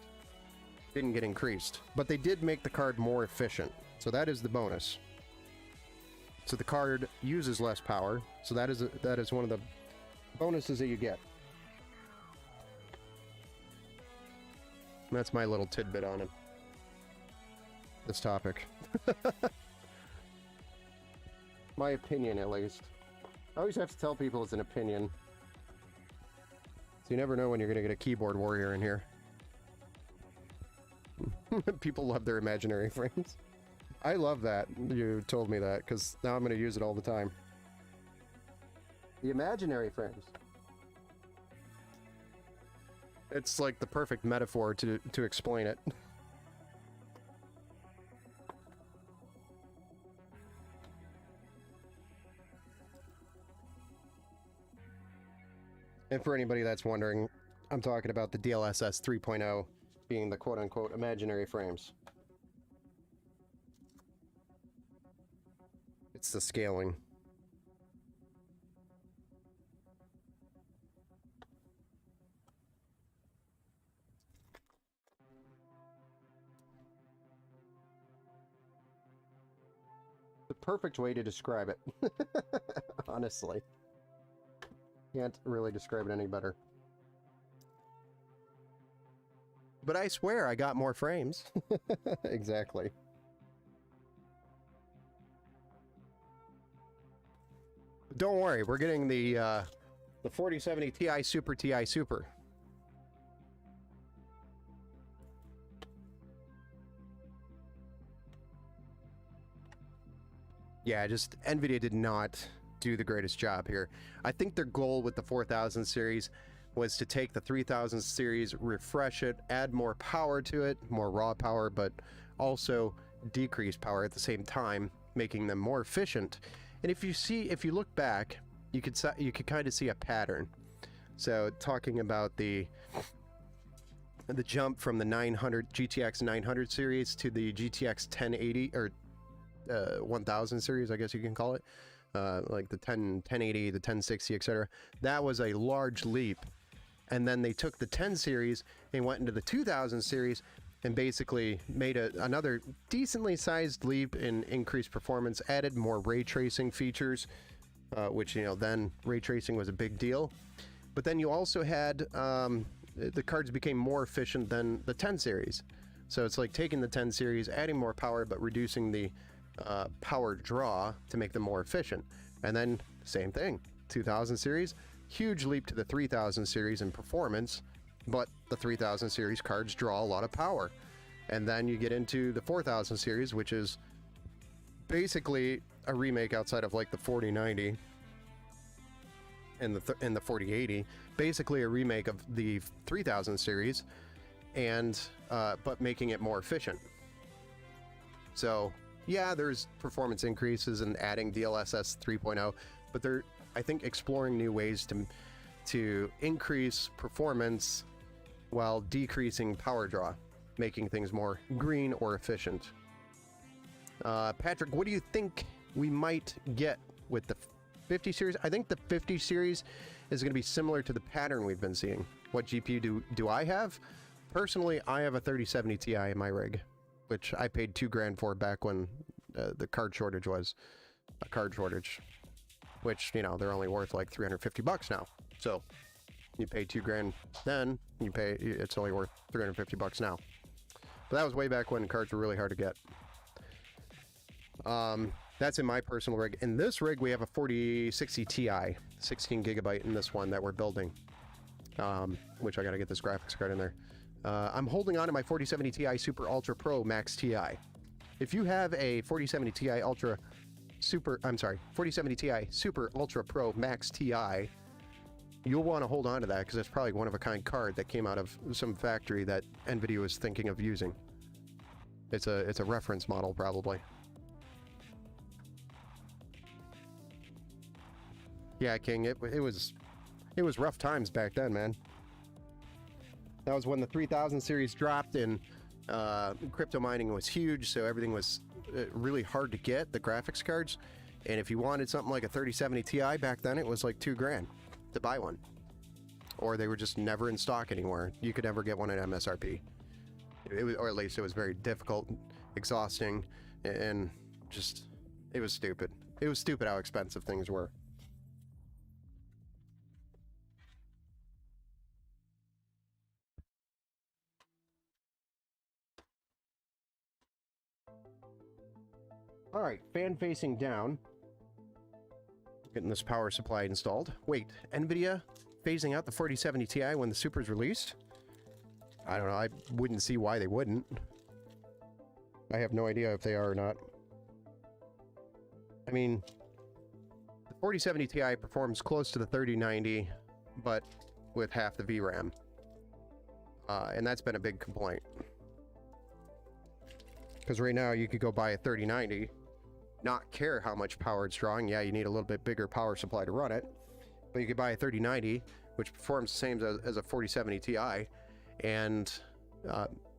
didn't get increased, but they did make the card more efficient, so that is the bonus. So the card uses less power, so that is one of the bonuses that you get. That's my little tidbit on it. This topic. My opinion, at least. I always have to tell people it's an opinion. So you never know when you're going to get a keyboard warrior in here. People love their imaginary frames. I love that you told me that, because now I'm going to use it all the time. The imaginary frames. It's like the perfect metaphor to explain it. And for anybody that's wondering, I'm talking about the DLSS 3.0 being the quote-unquote imaginary frames. It's the scaling. The perfect way to describe it. Honestly. Can't really describe it any better. But I swear I got more frames. Exactly. Don't worry, we're getting the 4070 Ti Super Ti Super. Yeah, just NVIDIA did not do the greatest job here. I think their goal with the 4000 series was to take the 3000 series, refresh it, add more power to it, more raw power, but also decrease power at the same time, making them more efficient. And if you look back, you could kind of see a pattern. So talking about the jump from the GTX 900 series to the GTX 1080 or 1000 series, I guess you can call it, like the 1080, the 1060, etc. That was a large leap. And then they took the 10 series and went into the 2000 series and basically made another decently sized leap in increased performance, added more ray tracing features, which, you know, then ray tracing was a big deal. But then you also had the cards became more efficient than the 10 series. So it's like taking the 10 series, adding more power, but reducing the power draw to make them more efficient. And then same thing, 2000 series, huge leap to the 3000 series in performance, but the 3000 series cards draw a lot of power. And then you get into the 4000 series, which is basically a remake outside of like the 4090 and the 4080, basically a remake of the 3000 series, and but making it more efficient. So yeah, there's performance increases and adding DLSS 3.0, but they're, I think, exploring new ways to increase performance while decreasing power draw, making things more green or efficient. Patrick, what do you think we might get with the 50 series? I think the 50 series is going to be similar to the pattern we've been seeing. What GPU do I have? Personally, I have a 3070 Ti in my rig, which I paid $2 grand for back when the card shortage was a card shortage, which, you know, they're only worth like $350 now. So you pay $2 grand then, it's only worth $350 now. But that was way back when cards were really hard to get. That's in my personal rig. In this rig, we have a 4060 Ti, 16 gigabyte in this one that we're building. Which I gotta get this graphics card in there. I'm holding on to my 4070 Ti Super Ultra Pro Max Ti. If you have a 4070 Ti Ultra Super, I'm sorry, 4070 Ti Super Ultra Pro Max Ti, you'll want to hold on to that because it's probably one of a kind card that came out of some factory that NVIDIA was thinking of using. It's a reference model probably. Yeah, King, it was rough times back then, man. That was when the 3000 series dropped and crypto mining was huge, so everything was really hard to get, the graphics cards. And if you wanted something like a 3070 Ti back then, it was like $2,000 to buy one. Or they were just never in stock anymore. You could never get one at MSRP. It was, or at least it was very difficult, exhausting, and just, it was stupid. It was stupid how expensive things were. All right, fan facing down. Getting this power supply installed. Wait, NVIDIA phasing out the 4070 Ti when the Super's released? I don't know, I wouldn't see why they wouldn't. I have no idea if they are or not. I mean, the 4070 Ti performs close to the 3090, but with half the VRAM. And that's been a big complaint. Because right now you could go buy a 3090, not care how much power it's drawing. Yeah, you need a little bit bigger power supply to run it, but you could buy a 3090, which performs the same as a 4070 Ti, and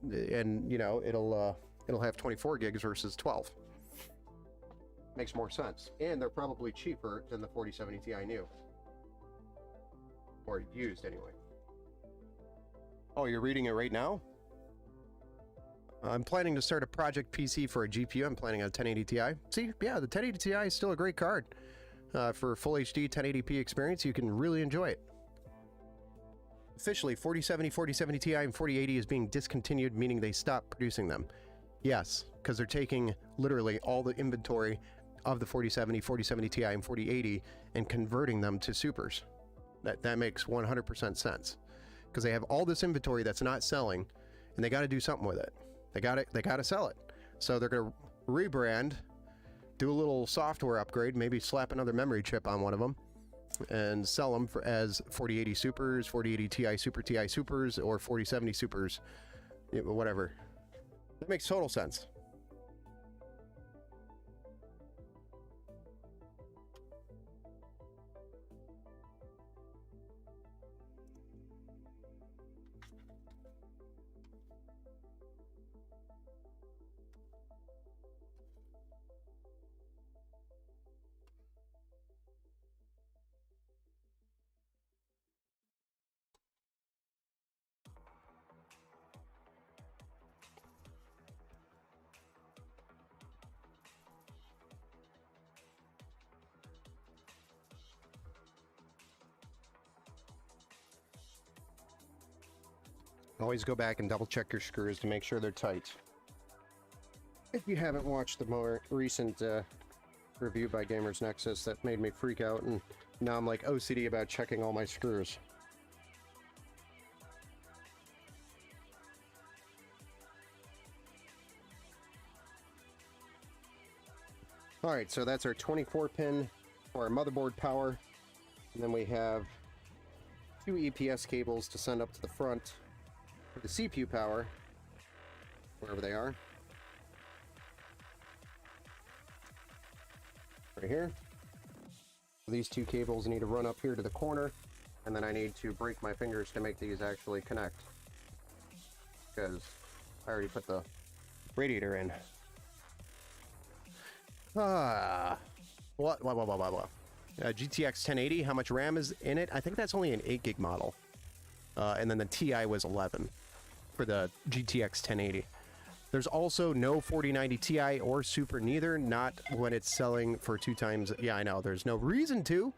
you know, it'll have 24 gigs versus 12. Makes more sense, and they're probably cheaper than the 4070 Ti new, or used anyway. Oh, you're reading it right now? I'm planning to start a project PC for a GPU. I'm planning on a 1080 Ti. See, yeah, the 1080 Ti is still a great card. For full HD 1080p experience, you can really enjoy it. Officially, 4070, 4070 Ti, and 4080 is being discontinued, meaning they stopped producing them. Yes, because they're taking literally all the inventory of the 4070, 4070 Ti, and 4080 and converting them to supers. That makes 100% sense. Because they have all this inventory that's not selling, and they got to do something with it. They got to sell it. So they're going to rebrand, do a little software upgrade, maybe slap another memory chip on one of them, and sell them as 4080 Supers, 4080 Ti Supers, or 4070 Supers, whatever. That makes total sense. Always go back and double check your screws to make sure they're tight. If you haven't watched the more recent review by Gamers Nexus, that made me freak out, and now I'm like OCD about checking all my screws. Alright, so that's our 24 pin for our motherboard power, and then we have two EPS cables to send up to the front for the CPU power, wherever they are. Right here. So these two cables need to run up here to the corner, and then I need to break my fingers to make these actually connect, because I already put the radiator in. What? GTX 1080, how much RAM is in it? I think that's only an 8 gig model. And then the Ti was 11 for the GTX 1080. There's also no 4090 Ti or Super, neither, not when it's selling for 2 times. Yeah, I know, there's no reason to,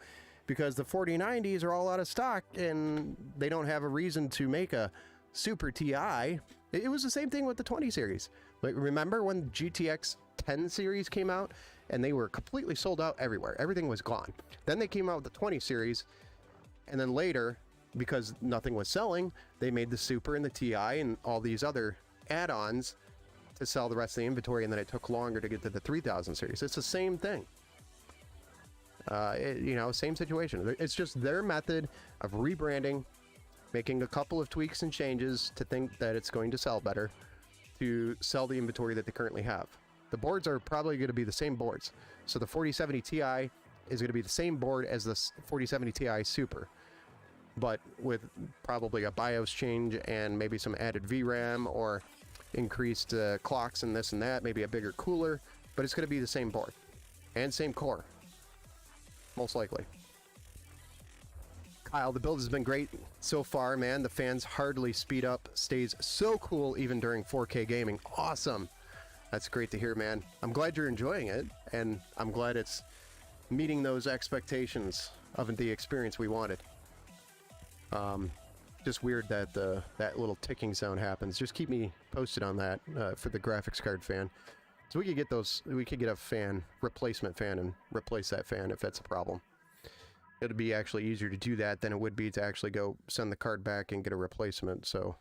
because the 4090s are all out of stock, and they don't have a reason to make a Super Ti, it was the same thing with the 20 series. Like, remember when GTX 10 series came out and they were completely sold out everywhere? Everything was gone. Then they came out with the 20 series, and then later, because nothing was selling, they made the Super and the Ti and all these other add-ons to sell the rest of the inventory, and then it took longer to get to the 3000 series. It's the same thing. You know, same situation. It's just their method of rebranding, making a couple of tweaks and changes to think that it's going to sell better, to sell the inventory that they currently have. The boards are probably going to be the same boards. So the 4070 Ti is going to be the same board as the 4070 Ti Super, but with probably a BIOS change and maybe some added VRAM or increased clocks and this and that, maybe a bigger cooler, but it's going to be the same board and same core, most likely. Kyle, the build has been great so far, man. The fans hardly speed up, stays so cool even during 4K gaming. Awesome. That's great to hear, man. I'm glad you're enjoying it, and I'm glad it's meeting those expectations of the experience we wanted. Just weird that that little ticking sound happens. Just keep me posted on that for the graphics card fan. So we could get those, we could get a fan, replacement fan, and replace that fan if that's a problem. It'd be actually easier to do that than it would be to actually go send the card back and get a replacement, so.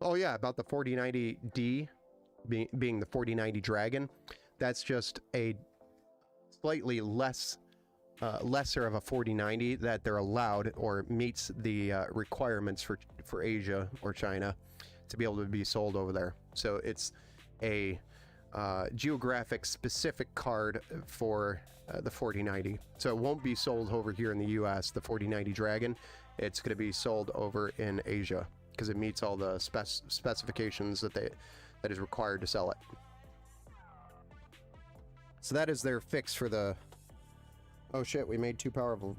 Oh yeah, about the 4090D being the 4090 Dragon. That's just a slightly lesser of a 4090 that they're allowed or meets the requirements for Asia or China to be able to be sold over there. So it's a geographic specific card for the 4090. So it won't be sold over here in the US, the 4090 Dragon. It's going to be sold over in Asia because it meets all the specifications that is required to sell it. So that is their fix for the, oh shit, we made too powerful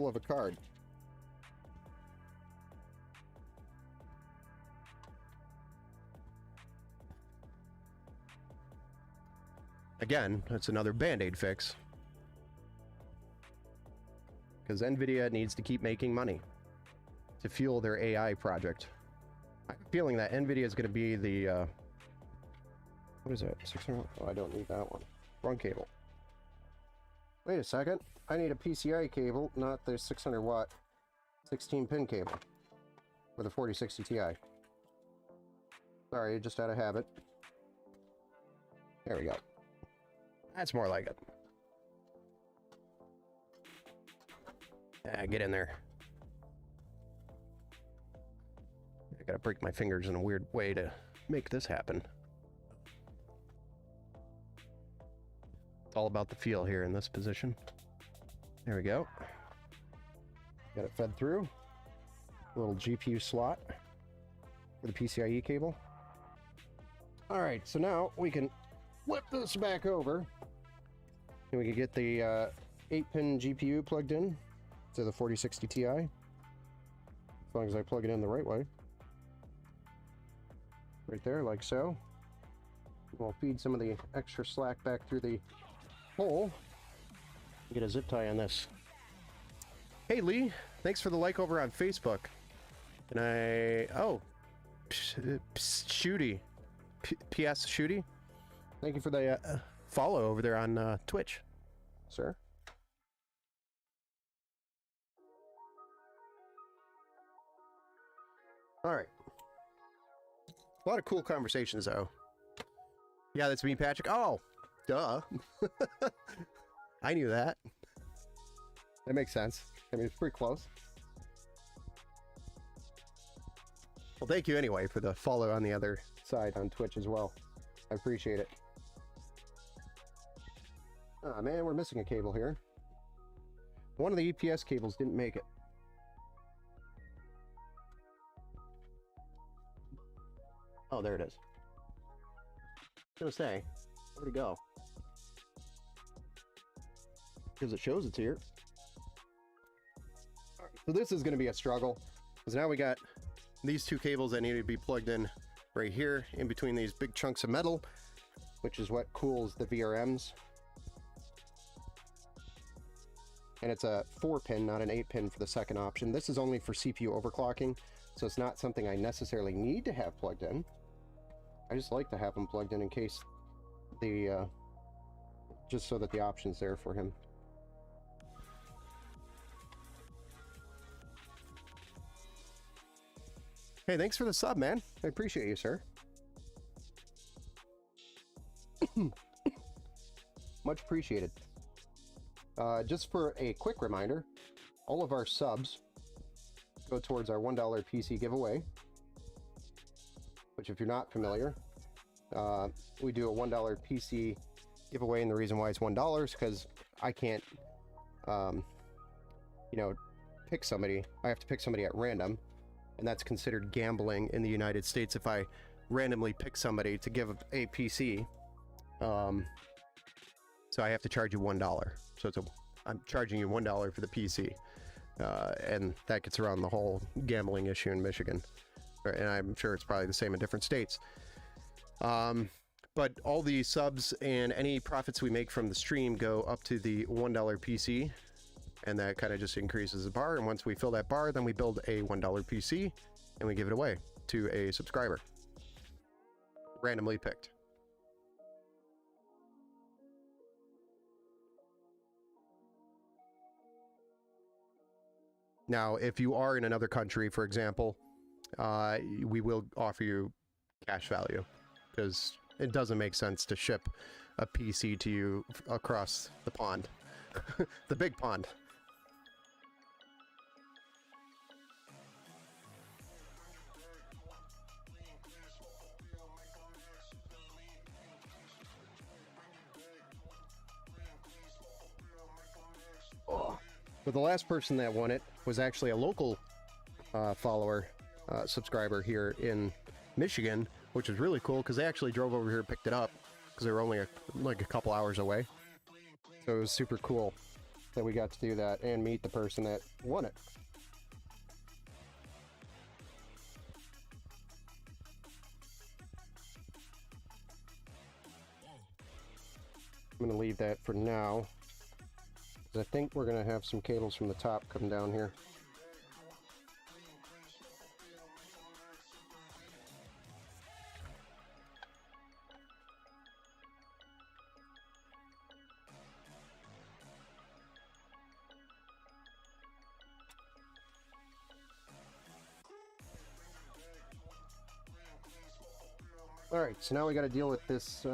of a card. Again, that's another Band-Aid fix. Because NVIDIA needs to keep making money to fuel their AI project. I have a feeling that NVIDIA is going to be the, what is it, 600? Oh, I don't need that one. Wrong cable. Wait a second. I need a PCI cable, not the 600 watt 16 pin cable for the 4060 Ti. Sorry, just out of habit. There we go. That's more like it. Get in there. I gotta break my fingers in a weird way to make this happen. It's all about the feel here in this position. There we go. Got it fed through. A little GPU slot for the PCIe cable. All right, so now we can flip this back over and we can get the 8-pin GPU plugged in to the 4060 Ti, as long as I plug it in the right way. Right there, like so. We'll feed some of the extra slack back through the hole. Get a zip tie on this. Hey Lee, thanks for the like over on Facebook. And Shooty. PS Shooty. Thank you for the follow over there on Twitch, sir. All right. A lot of cool conversations, though. Yeah, that's me, Patrick. Oh, duh. I knew that. That makes sense. I mean, it's pretty close. Well, thank you anyway for the follow on the other side on Twitch as well. I appreciate it. Ah, man, we're missing a cable here. One of the EPS cables didn't make it. Oh, there it is. I was gonna say, where'd it go? Because it shows it's here. All right, so this is gonna be a struggle, because now we got these two cables that need to be plugged in right here, in between these big chunks of metal, which is what cools the VRMs. and it's a 4-pin, not an 8-pin for the second option. This is only for CPU overclocking, so it's not something I necessarily need to have plugged in. I just like to have them plugged in case the, just so that the option's there for him. Hey, thanks for the sub, man. I appreciate you, sir. Much appreciated. Just for a quick reminder, all of our subs go towards our $1 PC giveaway, which if you're not familiar, we do a $1 PC giveaway, and the reason why it's $1 is because I can't, you know, pick somebody. I have to pick somebody at random, and that's considered gambling in the United States if I randomly pick somebody to give a PC. So I have to charge you $1. So I'm charging you $1 for the PC, and that gets around the whole gambling issue in Michigan, and I'm sure it's probably the same in different states. But all the subs and any profits we make from the stream go up to the $1 PC, and that kind of just increases the bar. And once we fill that bar, then we build a $1 PC and we give it away to a subscriber, randomly picked. Now, if you are in another country, for example, we will offer you cash value, because it doesn't make sense to ship a PC to you across the pond. The big pond. Oh. But the last person that won it was actually a local follower, subscriber here in Michigan, which is really cool because they actually drove over here and picked it up because they were only like a couple hours away. So it was super cool that we got to do that and meet the person that won it. I'm going to leave that for now, because I think we're going to have some cables from the top coming down here. Alright, so now we got to deal with this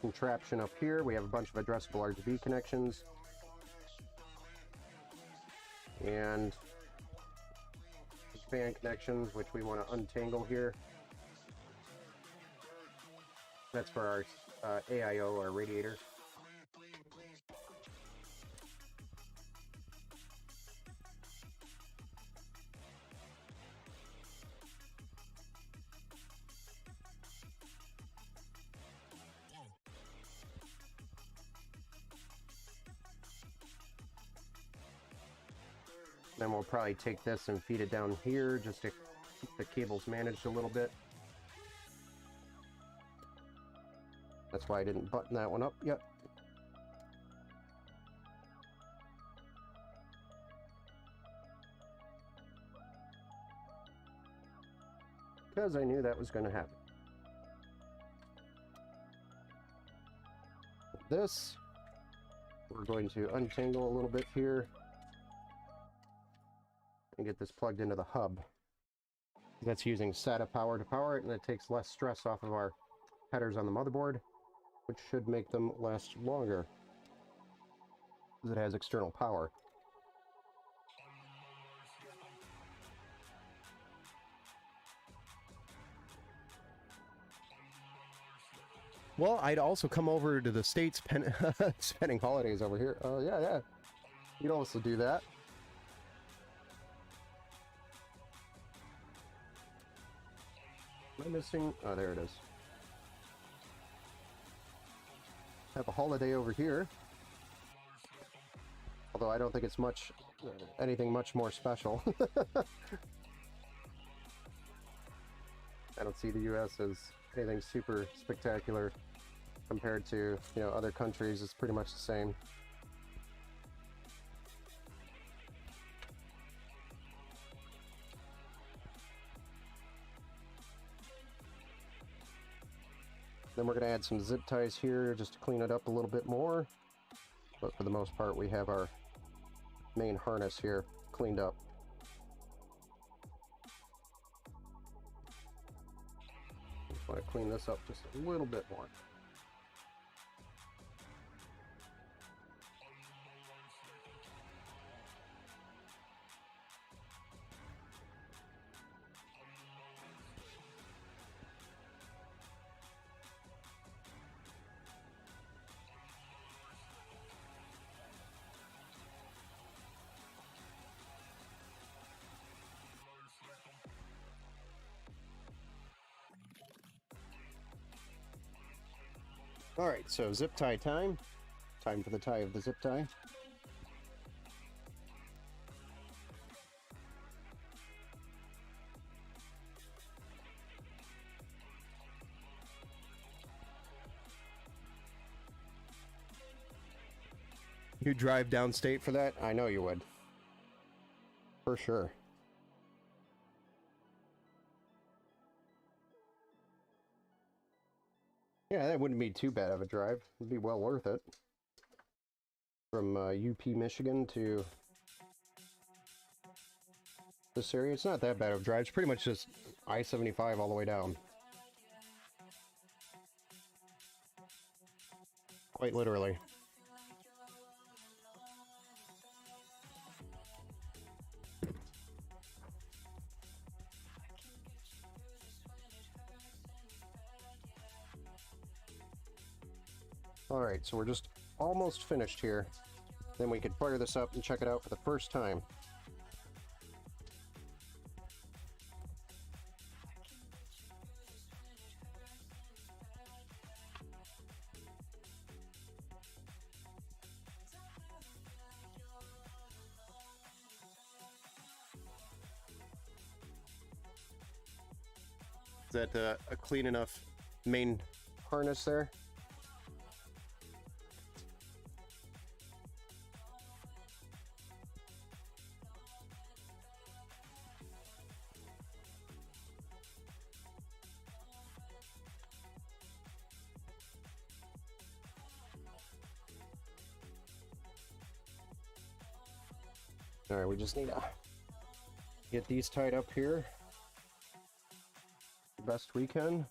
contraption up here. We have a bunch of addressable RGB connections and fan connections, which we want to untangle here. That's for our AIO, our radiator. Then we'll probably take this and feed it down here just to keep the cables managed a little bit. That's why I didn't button that one up yet. Because I knew that was going to happen. This, we're going to untangle a little bit here and get this plugged into the hub. That's using SATA power to power it, and it takes less stress off of our headers on the motherboard, which should make them last longer, because it has external power. Well, I'd also come over to the States spending holidays over here. Oh, yeah. You'd also do that. Am I missing? Oh, there it is. Have a holiday over here. Although I don't think it's anything much more special. I don't see the U.S. as anything super spectacular compared to, other countries. It's pretty much the same. Then we're going to add some zip ties here just to clean it up a little bit more. But for the most part, we have our main harness here cleaned up. Just want to clean this up just a little bit more. Alright, so zip tie time. Time for the tie of the zip tie. You drive downstate for that? I know you would. For sure. Yeah, that wouldn't be too bad of a drive. It'd be well worth it. From UP, Michigan to this area. It's not that bad of a drive. It's pretty much just I-75 all the way down. Quite literally. Alright, so we're just almost finished here. Then we could fire this up and check it out for the first time. Is that a clean enough main harness there? Alright, we just need to get these tied up here the best we can.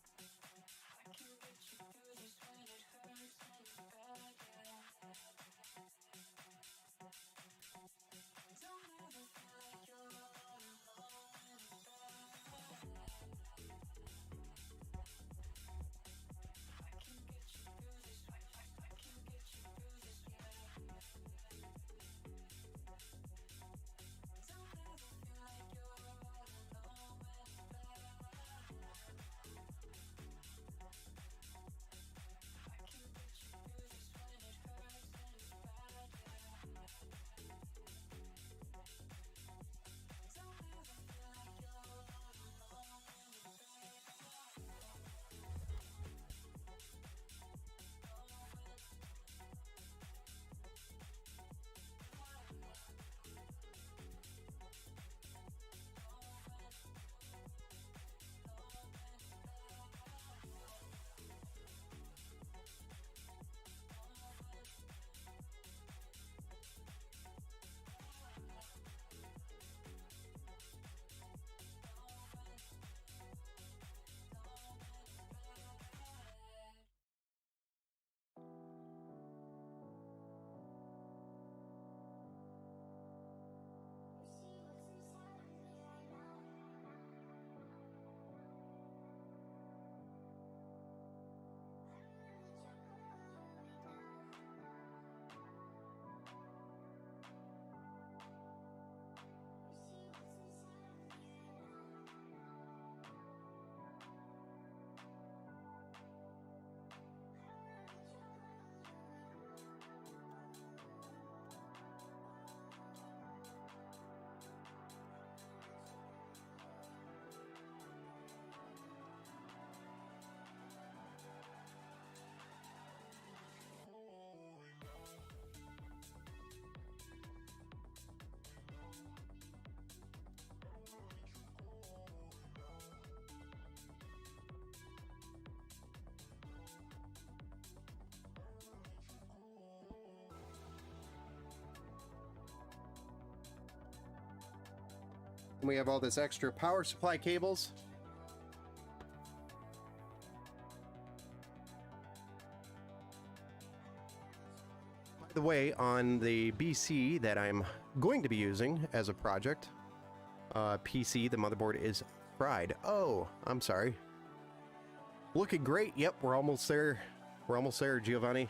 And we have all this extra power supply cables. By the way, on the BC that I'm going to be using as a project, PC, the motherboard is fried. Oh, I'm sorry. Looking great. Yep, we're almost there. We're almost there, Giovanni.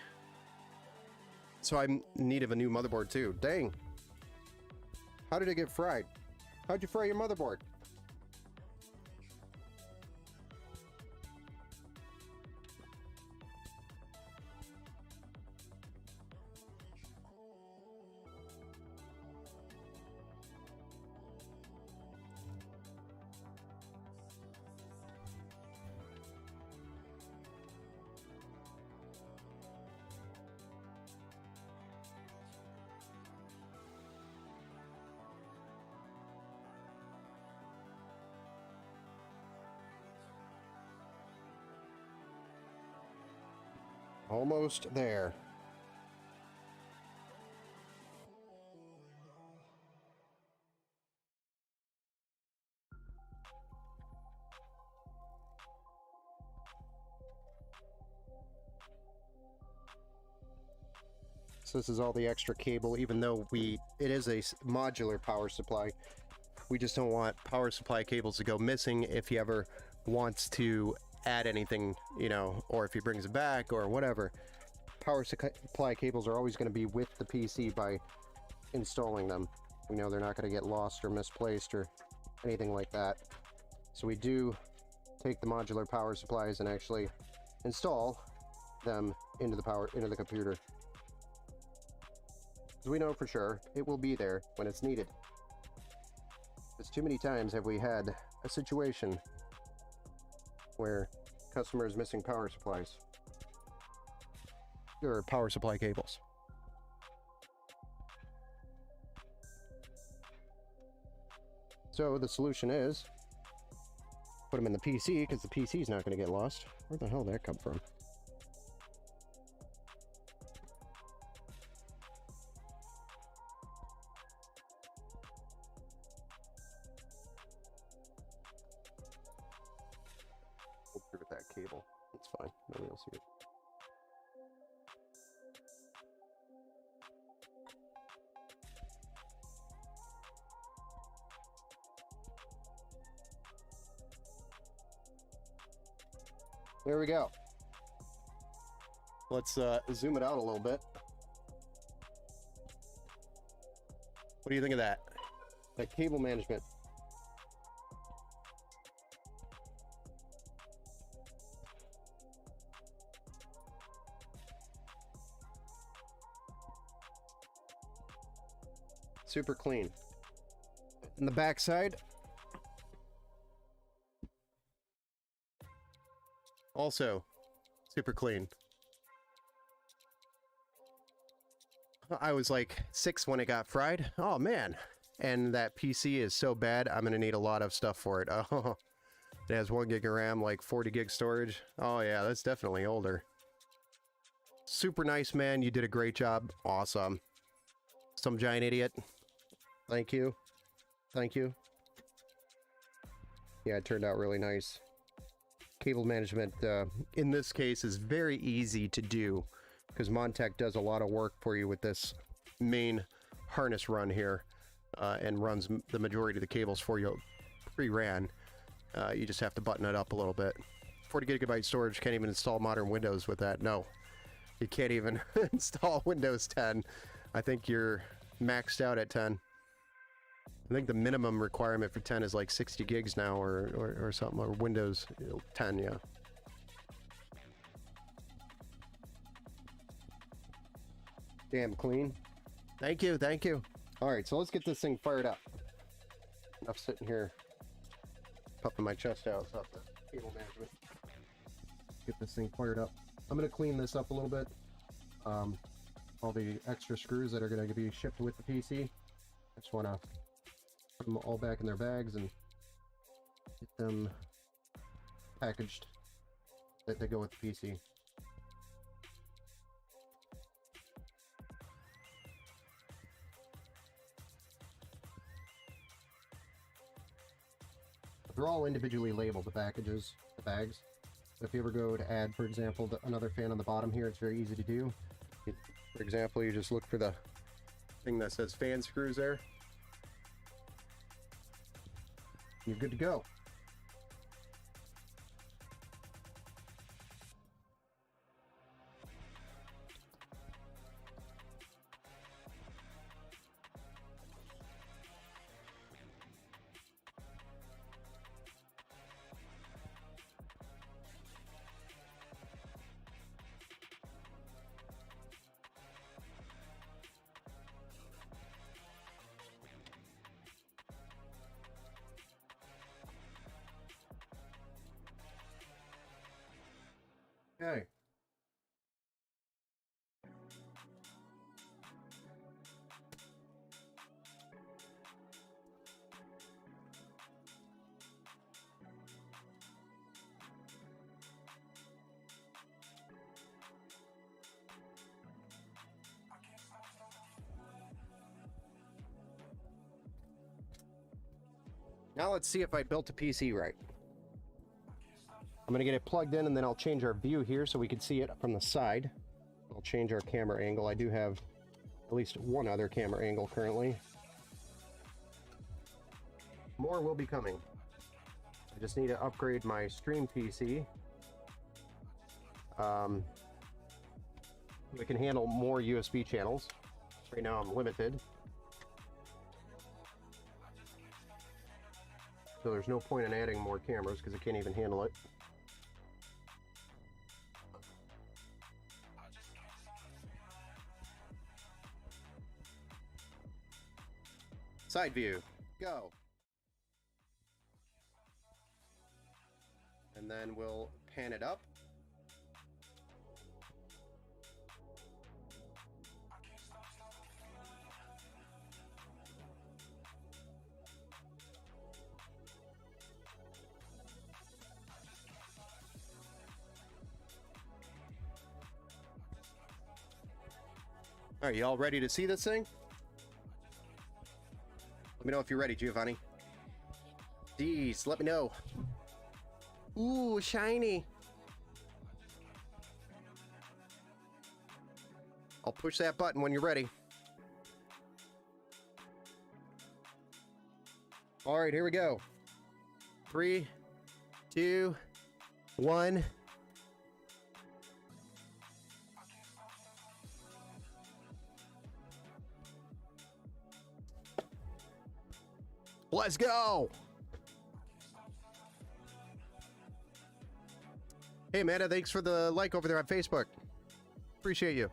So I'm in need of a new motherboard too. Dang. How did it get fried? How'd you fry your motherboard? Almost there. So this is all the extra cable, even though it is a modular power supply. We just don't want power supply cables to go missing if he ever wants to add anything, you know, or if he brings it back or whatever. Power supply cables are always going to be with the PC by installing them. We know they're not going to get lost or misplaced or anything like that. So we do take the modular power supplies and actually install them into the computer. Because we know for sure it will be there when it's needed. Because too many times have we had a situation where customer is missing power supplies or power supply cables. So the solution is put them in the PC, because the PC is not going to get lost. Where the hell did that come from? With that cable, it's fine. Nobody will see it. There we go. Let's zoom it out a little bit. What do you think of that? That cable management. Super clean. And the back side, also super clean. I was like 6 when it got fried. Oh man. And that PC is so bad, I'm gonna need a lot of stuff for it. Oh, it has 1 gig of RAM, like 40 gig storage. Oh yeah, that's definitely older. Super nice, man. You did a great job. Awesome. Some giant idiot. Thank you. Thank you. Yeah, it turned out really nice. Cable management, in this case, is very easy to do because Montech does a lot of work for you with this main harness run here and runs the majority of the cables for you pre-ran. You just have to button it up a little bit. 40 gigabyte storage, can't even install modern Windows with that. No, you can't even install Windows 10. I think you're maxed out at 10. I think the minimum requirement for 10 is like 60 gigs now or something, or Windows 10, yeah. Damn clean. Thank you, thank you. All right, so let's get this thing fired up. Enough sitting here puffing my chest out about the cable management. Get this thing fired up. I'm going to clean this up a little bit. All the extra screws that are going to be shipped with the PC. I just want to put them all back in their bags and get them packaged that they go with the PC. They're all individually labeled, the packages, the bags. So if you ever go to add, for example, another fan on the bottom here, it's very easy to do. For example, you just look for the thing that says fan screws there. You're good to go. Okay. Now let's see if I built a PC right. I'm going to get it plugged in and then I'll change our view here so we can see it from the side. I'll change our camera angle. I do have at least one other camera angle currently. More will be coming. I just need to upgrade my stream PC. We can handle more USB channels. Right now I'm limited. So there's no point in adding more cameras because I can't even handle it. Side view, go. And then we'll pan it up. All right, you all ready to see this thing? Let me know if you're ready, Giovanni. Jeez, let me know. Ooh, shiny. I'll push that button when you're ready. All right, here we go. 3, 2, 1. Let's go. Hey, Amanda, thanks for the like over there on Facebook. Appreciate you.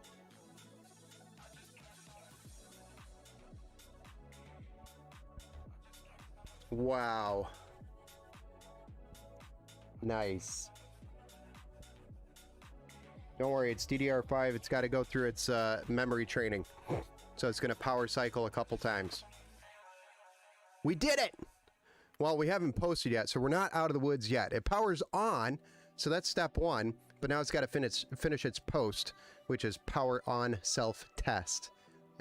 Wow. Nice. Don't worry, it's DDR5. It's got to go through its memory training. So it's going to power cycle a couple times. We did it! Well, we haven't posted yet, so we're not out of the woods yet. It powers on, so that's step 1, but now it's got to finish its post, which is power on self-test.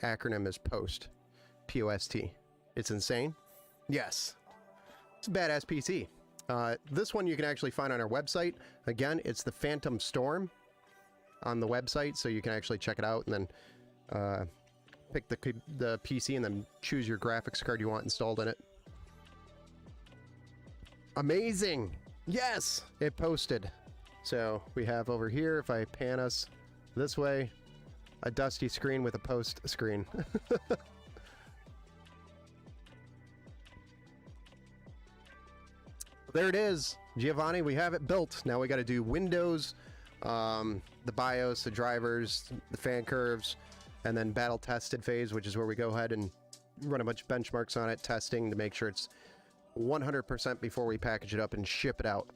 Acronym is POST. P-O-S-T. It's insane? Yes. It's a badass PC. This one you can actually find on our website. Again, it's the Phantom Storm on the website, so you can actually check it out and then pick the PC and then choose your graphics card you want installed in it. Amazing! Yes! It posted. So we have over here, if I pan us this way, a dusty screen with a post screen. There it is, Giovanni. We have it built. Now we got to do Windows, the BIOS, the drivers, the fan curves, and then battle tested phase, which is where we go ahead and run a bunch of benchmarks on it, testing to make sure it's 100% before we package it up and ship it out.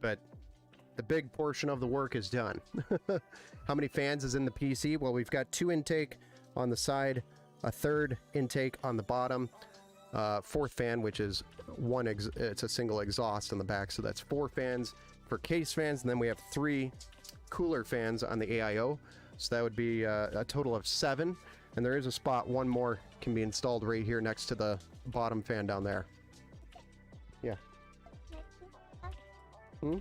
But the big portion of the work is done. How many fans is in the PC? Well, we've got 2 intake on the side, a 3rd intake on the bottom, 4th fan, which is it's a single exhaust on the back, so that's 4 fans for case fans, and then we have 3 cooler fans on the AIO, so that would be a total of 7. And there is a spot, one more can be installed right here next to the bottom fan down there. Yeah. Hmm?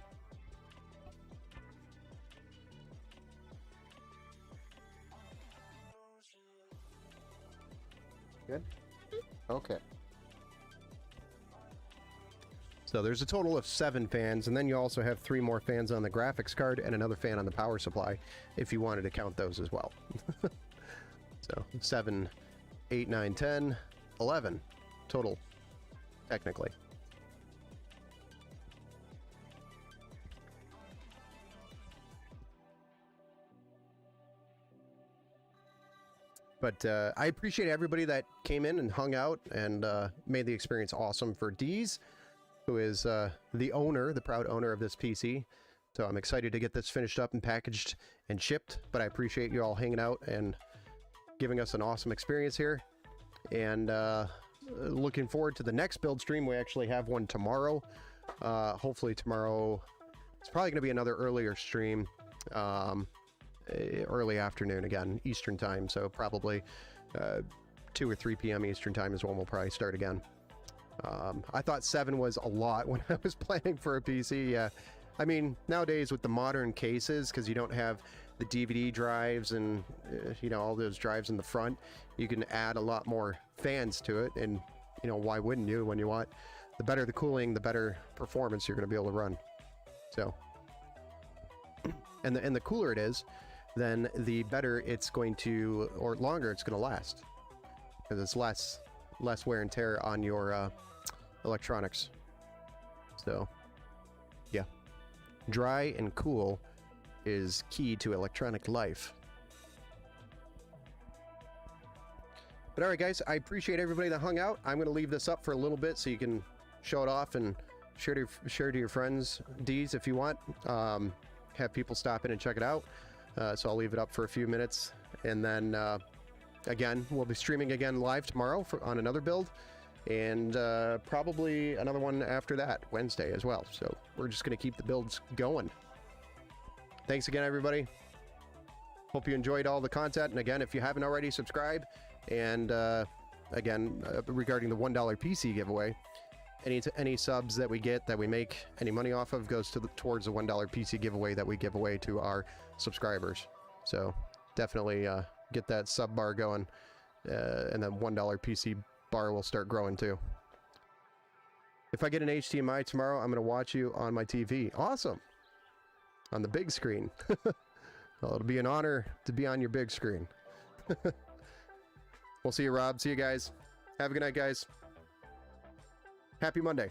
Good? Okay. So there's a total of 7 fans, and then you also have 3 more fans on the graphics card and another fan on the power supply, if you wanted to count those as well. So 7, 8, 9, 10, 11 total, technically. But I appreciate everybody that came in and hung out and made the experience awesome for Dees, who is the owner, the proud owner of this PC. So I'm excited to get this finished up and packaged and shipped, but I appreciate you all hanging out and giving us an awesome experience here. And looking forward to the next build stream. We actually have one tomorrow. Hopefully tomorrow, it's probably going to be another earlier stream. Early afternoon again, Eastern time, so probably 2 or 3 p.m. Eastern time is when we'll probably start again. I thought 7 was a lot when I was planning for a PC. I mean, nowadays with the modern cases, because you don't have the DVD drives and you know, all those drives in the front, you can add a lot more fans to it, and you know, why wouldn't you? When you want the better the cooling, the better performance you're going to be able to run. So, and the cooler it is, then the better it's going to, or longer it's going to last, because it's less wear and tear on your electronics. So yeah, dry and cool is key to electronic life. But all right, guys, I appreciate everybody that hung out. I'm going to leave this up for a little bit so you can show it off and share to your friends, D's, if you want. Have people stop in and check it out. So I'll leave it up for a few minutes, and then again, we'll be streaming again live tomorrow on another build, and probably another one after that, Wednesday as well. So we're just going to keep the builds going. Thanks again, everybody. Hope you enjoyed all the content, and again, if you haven't already, subscribe. And again, regarding the $1 PC giveaway, any subs that we get, that we make any money off of, goes towards the $1 PC giveaway that we give away to our subscribers. So definitely get that sub bar going, and then $1 PC bar will start growing too. If I get an HDMI tomorrow, I'm going to watch you on my TV. Awesome. On the big screen. Well, it'll be an honor to be on your big screen. We'll see you, Rob. See you guys. Have a good night, guys. Happy Monday.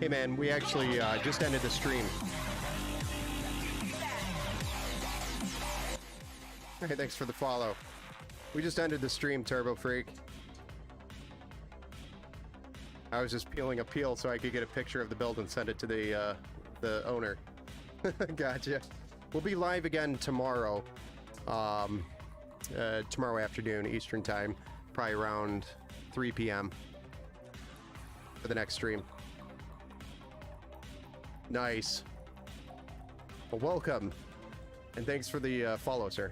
Hey man, we actually just ended the stream. Hey, thanks for the follow. We just ended the stream, Turbo Freak. I was just peeling a peel so I could get a picture of the build and send it to the owner. Gotcha. We'll be live again tomorrow. Tomorrow afternoon, Eastern Time, probably around 3 p.m. for the next stream. Nice. Well, welcome. And thanks for the follow, sir.